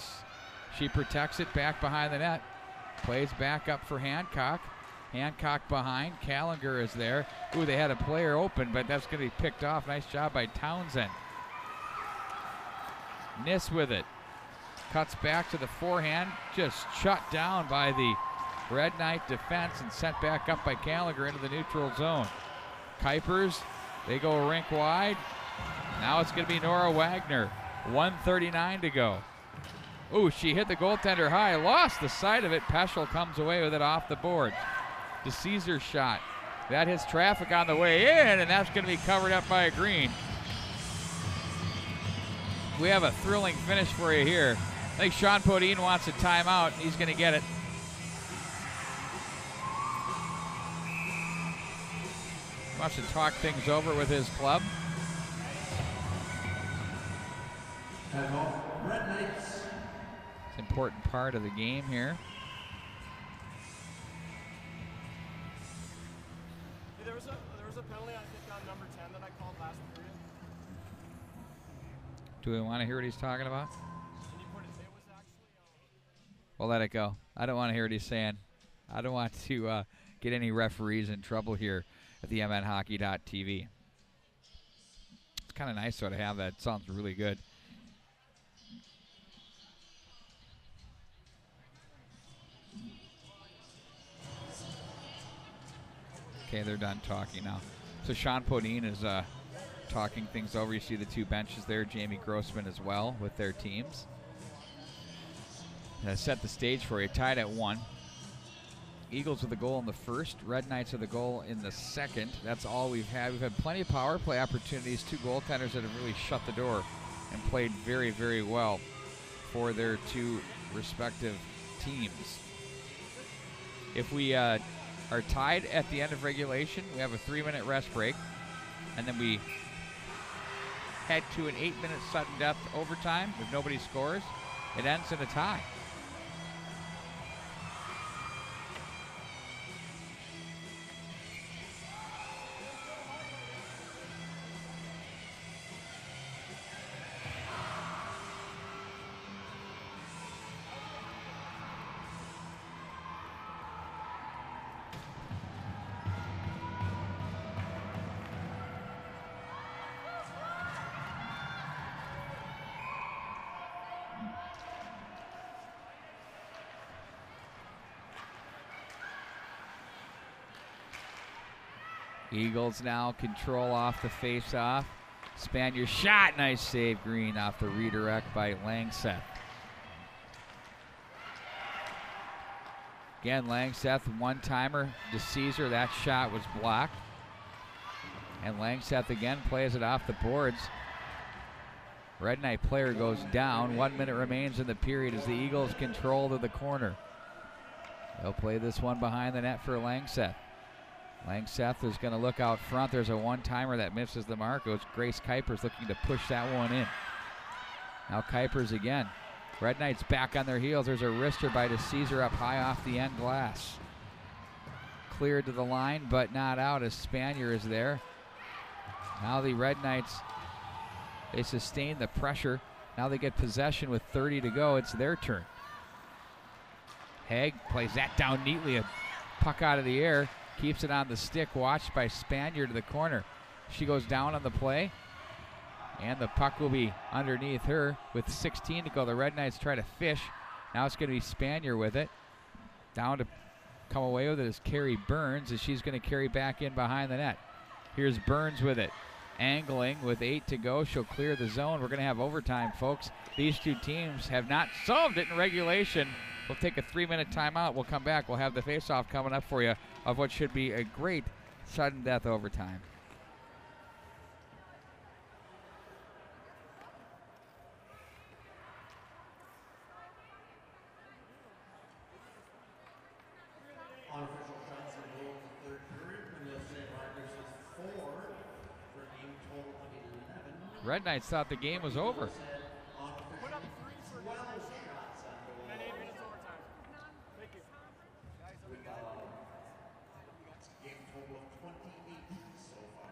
She protects it back behind the net. Plays back up for Hancock. Hancock behind. Callinger is there. Ooh, they had a player open, but that's going to be picked off. Nice job by Townsend. Niss with it. Cuts back to the forehand. Just shut down by the Red Knight defense and sent back up by Callinger into the neutral zone. Kuipers, they go rink wide. Now it's going to be Nora Wagner. 1:39 to go. Ooh, she hit the goaltender high, lost the side of it. Peschel comes away with it off the board. DeCesar's shot. That hits traffic on the way in, and that's going to be covered up by a green. We have a thrilling finish for you here. I think Sean Podine wants a timeout, and he's going to get it. Wants to talk things over with his club. Red Knights. It's an important part of the game here. Hey, there was a penalty, I think, on number 10 that I called last period. Do we want to hear what he's talking about? And you put it was actually We'll let it go. I don't want to hear what he's saying. I don't want to get any referees in trouble here at the MNHockey.tv. It's kind of nice, though, to have that. It sounds really good. Okay, they're done talking now. So Sean Podine is talking things over. You see the two benches there, Jamie Grossman as well with their teams. Set the stage for you. Tied at 1. Eagles with the goal in the first. Red Knights with the goal in the second. That's all we've had. We've had plenty of power play opportunities. Two goaltenders that have really shut the door and played very, very well for their two respective teams. If we are tied at the end of regulation, we have a 3-minute rest break, and then we head to an 8-minute sudden death overtime. If nobody scores, it ends in a tie. Eagles now control off the face-off. Spanier shot, nice save, Green, off the redirect by Langseth. Again, Langseth, one-timer to Caesar. That shot was blocked. And Langseth again plays it off the boards. Red Knight player goes down. 1 minute remains in the period as the Eagles control to the corner. They'll play this one behind the net for Langseth. Langseth is going to look out front. There's a one-timer that misses the mark. It's Grace Kuipers looking to push that one in. Now Kuipers again. Red Knights back on their heels. There's a wrister by DeCesar up high off the end glass. Cleared to the line, but not out as Spanier is there. Now the Red Knights, they sustain the pressure. Now they get possession with 30 to go. It's their turn. Haig plays that down neatly. A puck out of the air. Keeps it on the stick, watched by Spanier to the corner. She goes down on the play, and the puck will be underneath her with 16 to go. The Red Knights try to fish. Now it's going to be Spanier with it. Down to come away with it is Carrie Burns, as she's going to carry back in behind the net. Here's Burns with it. Angling with 8 to go. She'll clear the zone. We're going to have overtime, folks. These two teams have not solved it in regulation. We'll take a 3-minute timeout. We'll come back. We'll have the face-off coming up for you of what should be a great sudden death overtime. Unofficial shots in goal in the third period. And they'll say Rogers with 4 for a game total of 11. Red Knights thought the game was over. put up 3 for 12 shots and 8 minutes overtime. Thank you. With game total of 28 so far.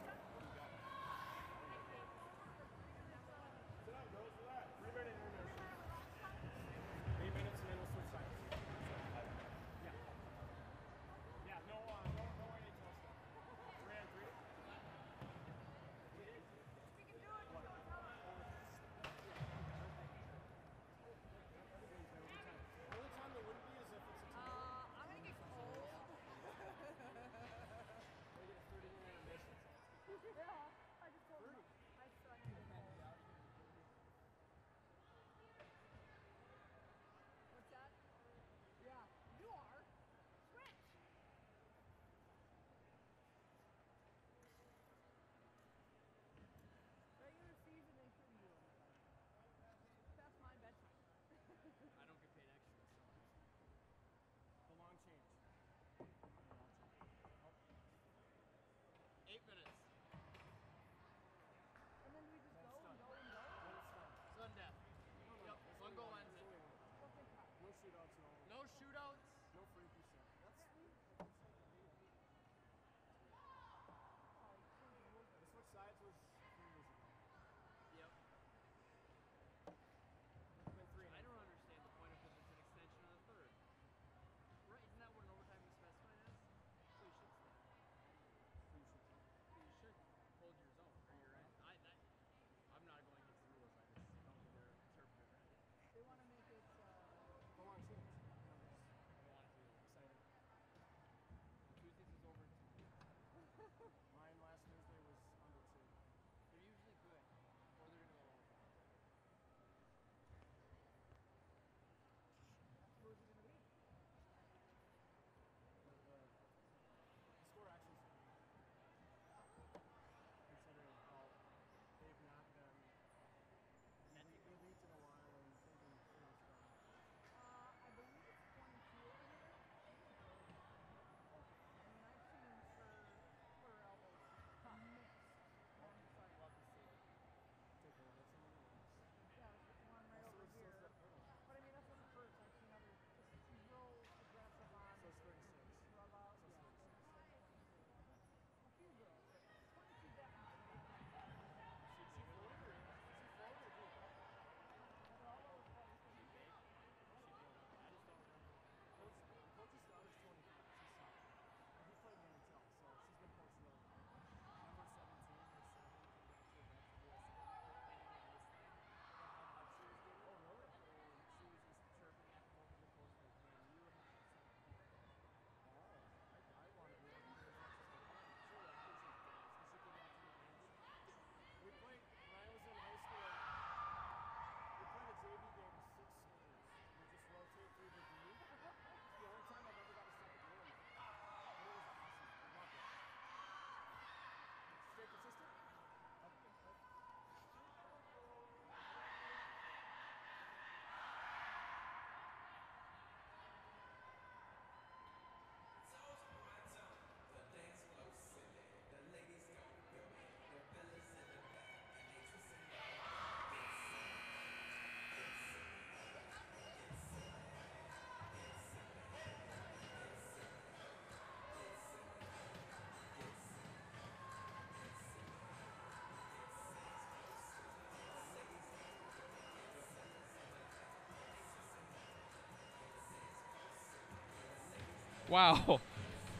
Wow,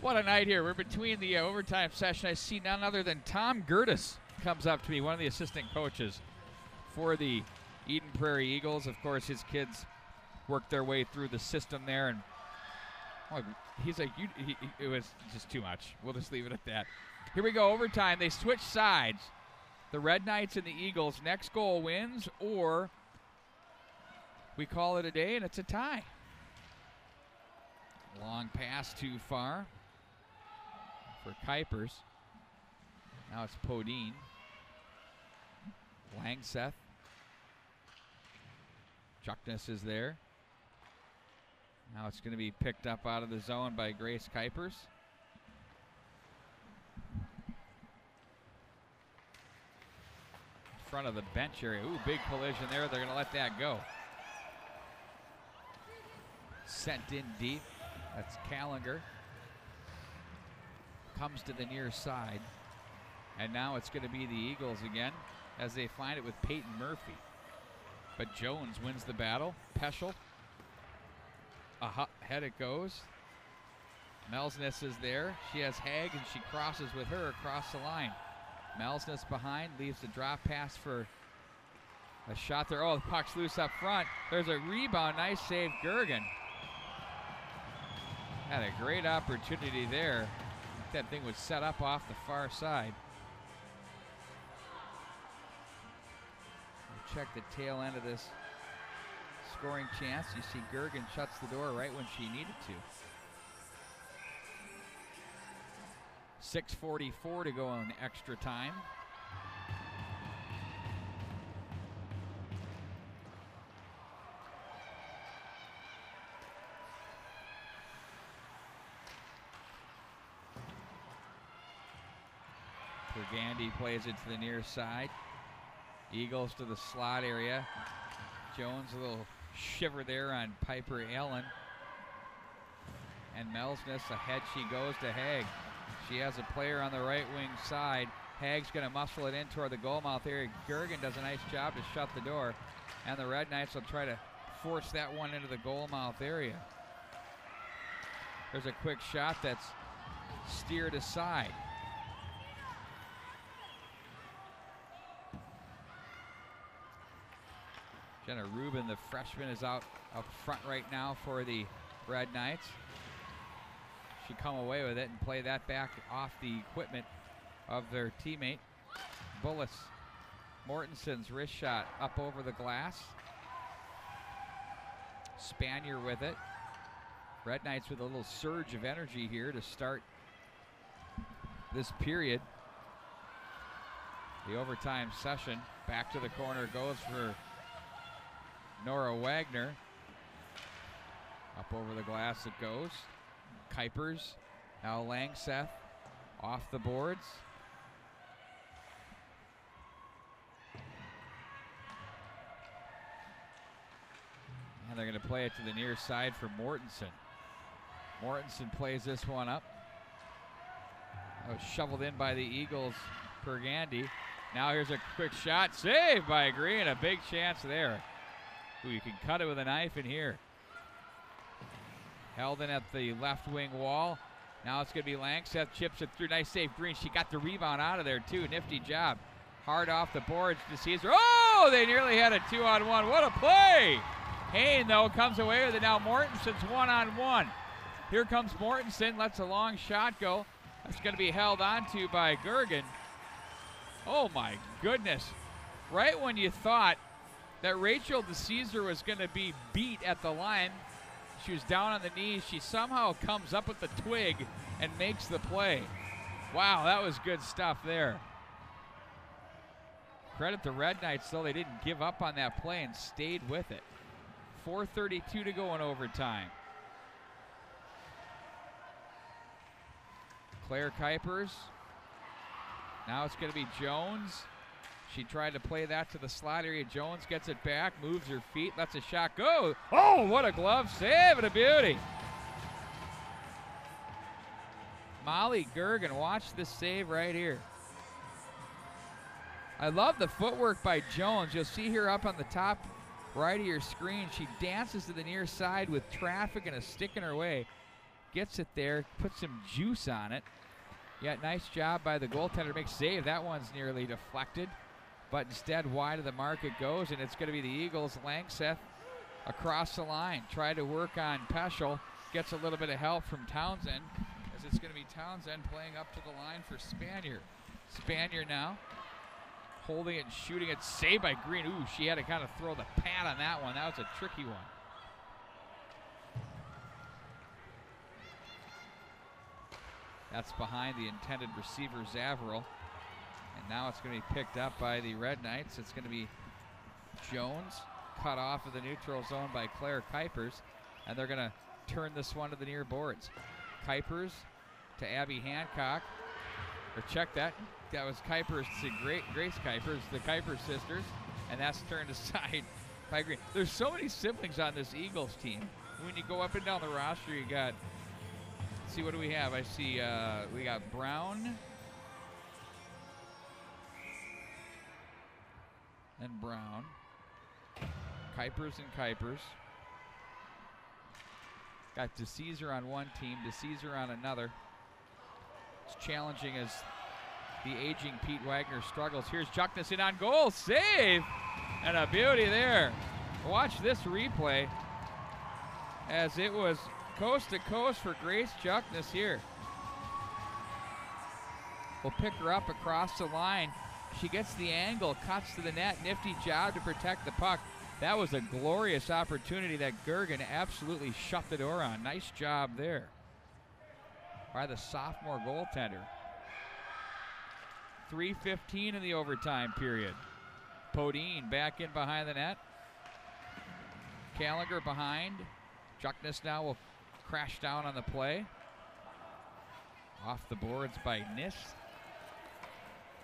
what a night here. We're between the overtime session. I see none other than Tom Gertis comes up to me, one of the assistant coaches for the Eden Prairie Eagles. Of course, his kids worked their way through the system there, and he's like, it was just too much. We'll just leave it at that. Here we go, overtime. They switch sides. The Red Knights and the Eagles. Next goal wins, or we call it a day, and it's a tie. Long pass too far for Kuipers. Now it's Podine. Langseth. Chuckness is there. Now it's going to be picked up out of the zone by Grace Kuipers. In front of the bench area. Ooh, big collision there. They're going to let that go. Sent in deep. That's Callinger. Comes to the near side. And now it's going to be the Eagles again as they find it with Peyton Murphy. But Jones wins the battle. Peschel. Ahead it goes. Melsness is there. She has Haig and she crosses with her across the line. Melsness behind, leaves the drop pass for a shot there. Oh, the puck's loose up front. There's a rebound. Nice save, Gergen. Had a great opportunity there. That thing was set up off the far side. We'll check the tail end of this scoring chance. You see Gergen shuts the door right when she needed to. 6:44 to go in extra time. Gandy plays it to the near side. Eagles to the slot area. Jones a little shiver there on Piper Allen. And Melsness ahead she goes to Haig. She has a player on the right wing side. Haig's going to muscle it in toward the goal mouth area. Gergen does a nice job to shut the door. And the Red Knights will try to force that one into the goal mouth area. There's a quick shot that's steered aside. Jenna Rubin, the freshman, is out up front right now for the Red Knights. She come away with it and play that back off the equipment of their teammate. Bullis. Mortenson's wrist shot up over the glass. Spanier with it. Red Knights with a little surge of energy here to start this period. The overtime session. Back to the corner goes for Nora Wagner. Up over the glass it goes. Kuipers. Now Langseth off the boards. And they're going to play it to the near side for Mortensen. Mortensen plays this one up. That was shoveled in by the Eagles per Gandy. Now here's a quick shot. Saved by Green. A big chance there. Ooh, you can cut it with a knife in here. Held in at the left wing wall. Now it's going to be Langseth. Chips it through. Nice save, Green. She got the rebound out of there, too. Nifty job. Hard off the boards to Caesar. Oh, they nearly had a 2-on-1. What a play. Hayne, though, comes away with it. Now Mortensen's 1-on-1. Here comes Mortensen. Lets a long shot go. That's going to be held onto by Gergen. Oh, my goodness. Right when you thought that Rachel DeCesar was going to be beat at the line, she was down on the knees. She somehow comes up with the twig and makes the play. Wow, that was good stuff there. Credit the Red Knights, though. They didn't give up on that play and stayed with it. 4:32 to go in overtime. Claire Kuipers. Now it's going to be Jones. She tried to play that to the slot area. Jones gets it back, moves her feet, lets a shot go. Oh, what a glove save and a beauty. Molly Gergen, watch this save right here. I love the footwork by Jones. You'll see her up on the top right of your screen. She dances to the near side with traffic and a stick in her way. gets it there, puts some juice on it. Yeah, nice job by the goaltender. Makes save. That one's nearly deflected, but instead wide of the mark it goes, and it's going to be the Eagles. Langseth across the line. Try to work on Peschel. Gets a little bit of help from Townsend, as it's going to be Townsend playing up to the line for Spanier. Spanier now holding it and shooting it. Saved by Green. Ooh, she had to kind of throw the pad on that one. That was a tricky one. That's behind the intended receiver, Zavril. And now it's going to be picked up by the Red Knights. It's going to be Jones, cut off of the neutral zone by Claire Kuipers. And they're going to turn this one to the near boards. Kuipers to Abby Hancock. Or check that. That was Kuipers to Grace Kuipers, the Kuipers sisters. And that's turned aside by Green. There's so many siblings on this Eagles team. When you go up and down the roster, you got, see, what do we have? I see we got Brown and Brown. Kuipers and Kuipers. Got DeCesar on one team, DeCesar on another. It's challenging as the aging Pete Wagner struggles. Here's Juckness in on goal. Save! And a beauty there. Watch this replay as it was coast to coast for Grace Juckness here. We'll pick her up across the line. She gets the angle, cuts to the net. Nifty job to protect the puck. That was a glorious opportunity that Gergen absolutely shut the door on. Nice job there by the sophomore goaltender. 3:15 in the overtime period. Podine back in behind the net. Gallagher behind. Juckness now will crash down on the play. Off the boards by Nis.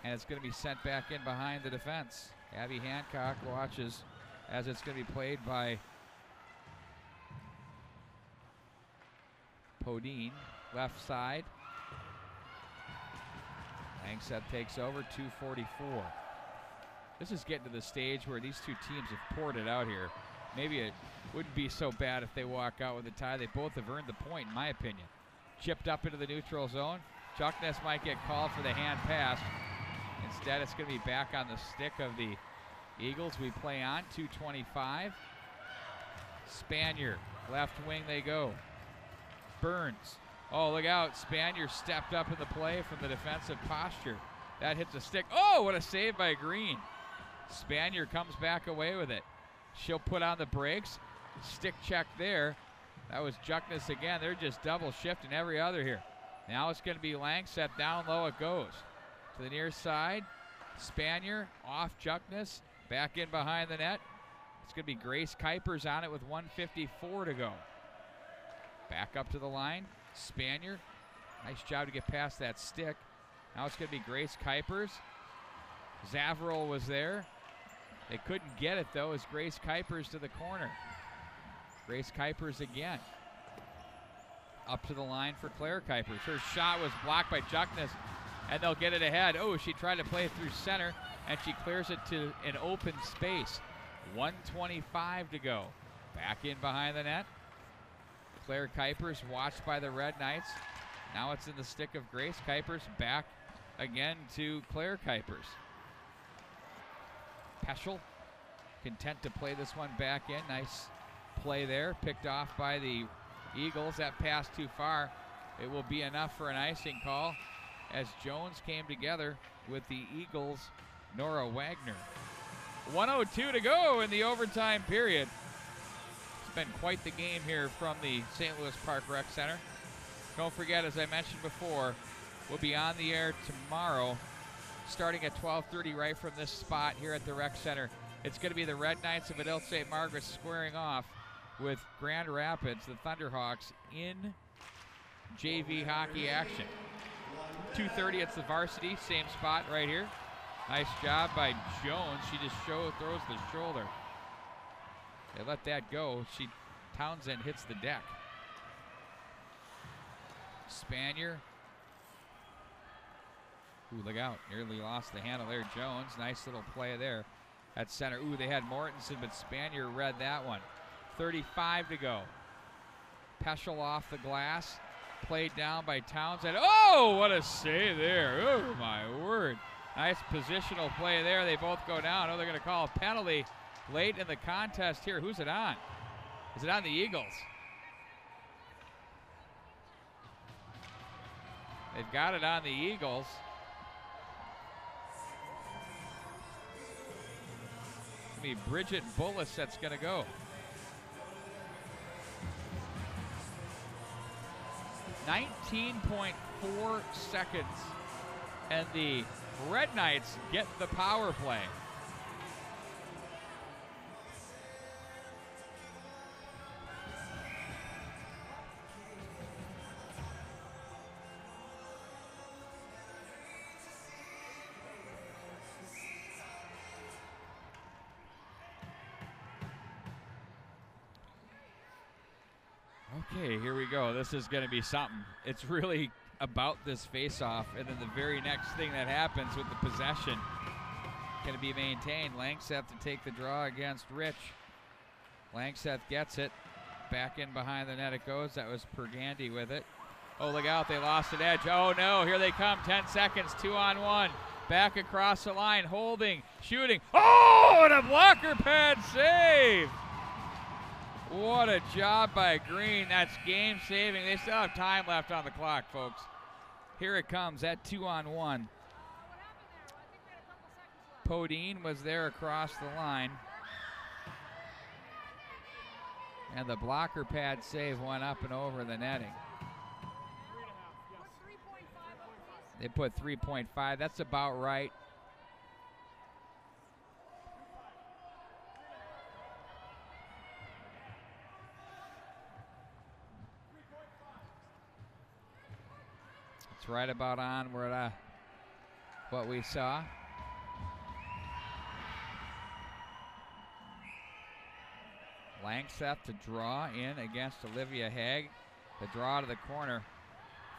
And it's going to be sent back in behind the defense. Abby Hancock watches as it's going to be played by Podine, left side. Langseth takes over, 2:44. This is getting to the stage where these two teams have poured it out here. Maybe it wouldn't be so bad if they walk out with a tie. They both have earned the point, in my opinion. Chipped up into the neutral zone. Juckness might get called for the hand pass. Instead, it's going to be back on the stick of the Eagles. We play on, 2:25. Spanier, left wing they go. Burns. Oh, look out. Spanier stepped up in the play from the defensive posture. That hits a stick. Oh, what a save by Green. Spanier comes back away with it. She'll put on the brakes. Stick check there. That was Juckness again. They're just double shifting every other here. Now it's going to be Langseth. Down low it goes. To the near side. Spanier off Juckness. Back in behind the net. It's going to be Grace Kuipers on it with 1:54 to go. Back up to the line. Spanier. Nice job to get past that stick. Now it's going to be Grace Kuipers. Zavril was there. They couldn't get it, though, as Grace Kuipers to the corner. Grace Kuipers again. Up to the line for Claire Kuipers. Her shot was blocked by Juckness, and they'll get it ahead. Oh, she tried to play it through center, and she clears it to an open space. 1:25 to go. Back in behind the net. Claire Kuipers watched by the Red Knights. Now it's in the stick of Grace Kuipers. Back again to Claire Kuipers. Peschel content to play this one back in. Nice play there. Picked off by the Eagles. That pass too far. It will be enough for an icing call as Jones came together with the Eagles' Nora Wagner. 1:02 to go in the overtime period. It's been quite the game here from the St. Louis Park Rec Center. Don't forget, as I mentioned before, we'll be on the air tomorrow starting at 12:30 right from this spot here at the Rec Center. It's going to be the Red Knights of Adel St. Margaret squaring off with Grand Rapids, the Thunderhawks, in JV hockey action. 2:30, it's the varsity, same spot right here. Nice job by Jones. She just throws the shoulder. They let that go. Townsend hits the deck. Spanier. Ooh, look out. Nearly lost the handle there. Jones, nice little play there at center. Ooh, they had Mortensen, but Spanier read that one. 35 to go. Peschel off the glass. Played down by Townsend. Oh, what a save there. Oh, my word. Nice positional play there. They both go down. Oh, they're going to call a penalty late in the contest here. Who's it on? Is it on the Eagles? They've got it on the Eagles. It's going to be Bridget Bullis that's going to go. 19.4 seconds, and the Red Knights get the power play. Okay, here we go. This is going to be something. It's really about this face-off, and then the very next thing that happens with the possession going to be maintained. Langseth to take the draw against Rich. Langseth gets it. Back in behind the net it goes. That was Pergandy with it. Oh, look out. They lost an edge. Oh, no. Here they come. 10 seconds. 2-on-1. Back across the line. Holding. Shooting. Oh, and a blocker pad save. What a job by Green. That's game saving. They still have time left on the clock, folks. Here it comes at 2-on-1. Podine was there across the line. And the blocker pad save went up and over the netting. They put 3.5. That's about right. It's right about on where what we saw. Langseth to draw in against Olivia Haig. The draw to the corner.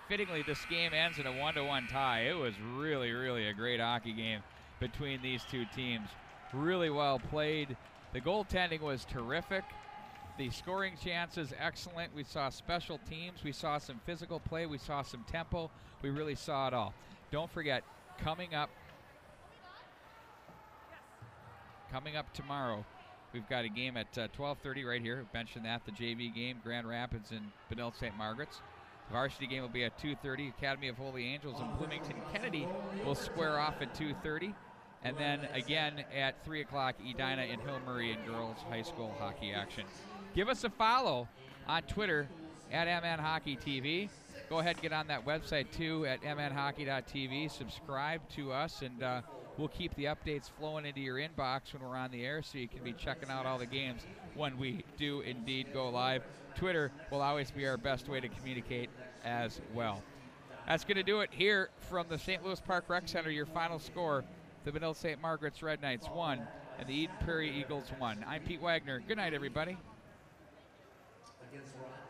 Fittingly, this game ends in a 1-1 tie. It was really, really a great hockey game between these two teams. Really well played. The goaltending was terrific. The scoring chances, excellent. We saw special teams. We saw some physical play. We saw some tempo. We really saw it all. Don't forget, coming up tomorrow, we've got a game at 12:30 right here. I mentioned that, the JV game, Grand Rapids and Benilde St. Margaret's. The varsity game will be at 2:30. Academy of Holy Angels and Bloomington Kennedy will square off at 2:30. And then again at 3 o'clock, Edina and Hill Murray in girls high school hockey action. Give us a follow on Twitter at MNHockeyTV. Go ahead and get on that website too at mnhockey.tv. Subscribe to us, and we'll keep the updates flowing into your inbox when we're on the air, so you can be checking out all the games when we do indeed go live. Twitter will always be our best way to communicate as well. That's going to do it here from the St. Louis Park Rec Center. Your final score, the Benilde St. Margaret's Red Knights 1 and the Eden Prairie Eagles 1. I'm Pete Wagner. Good night, everybody. Against Rod.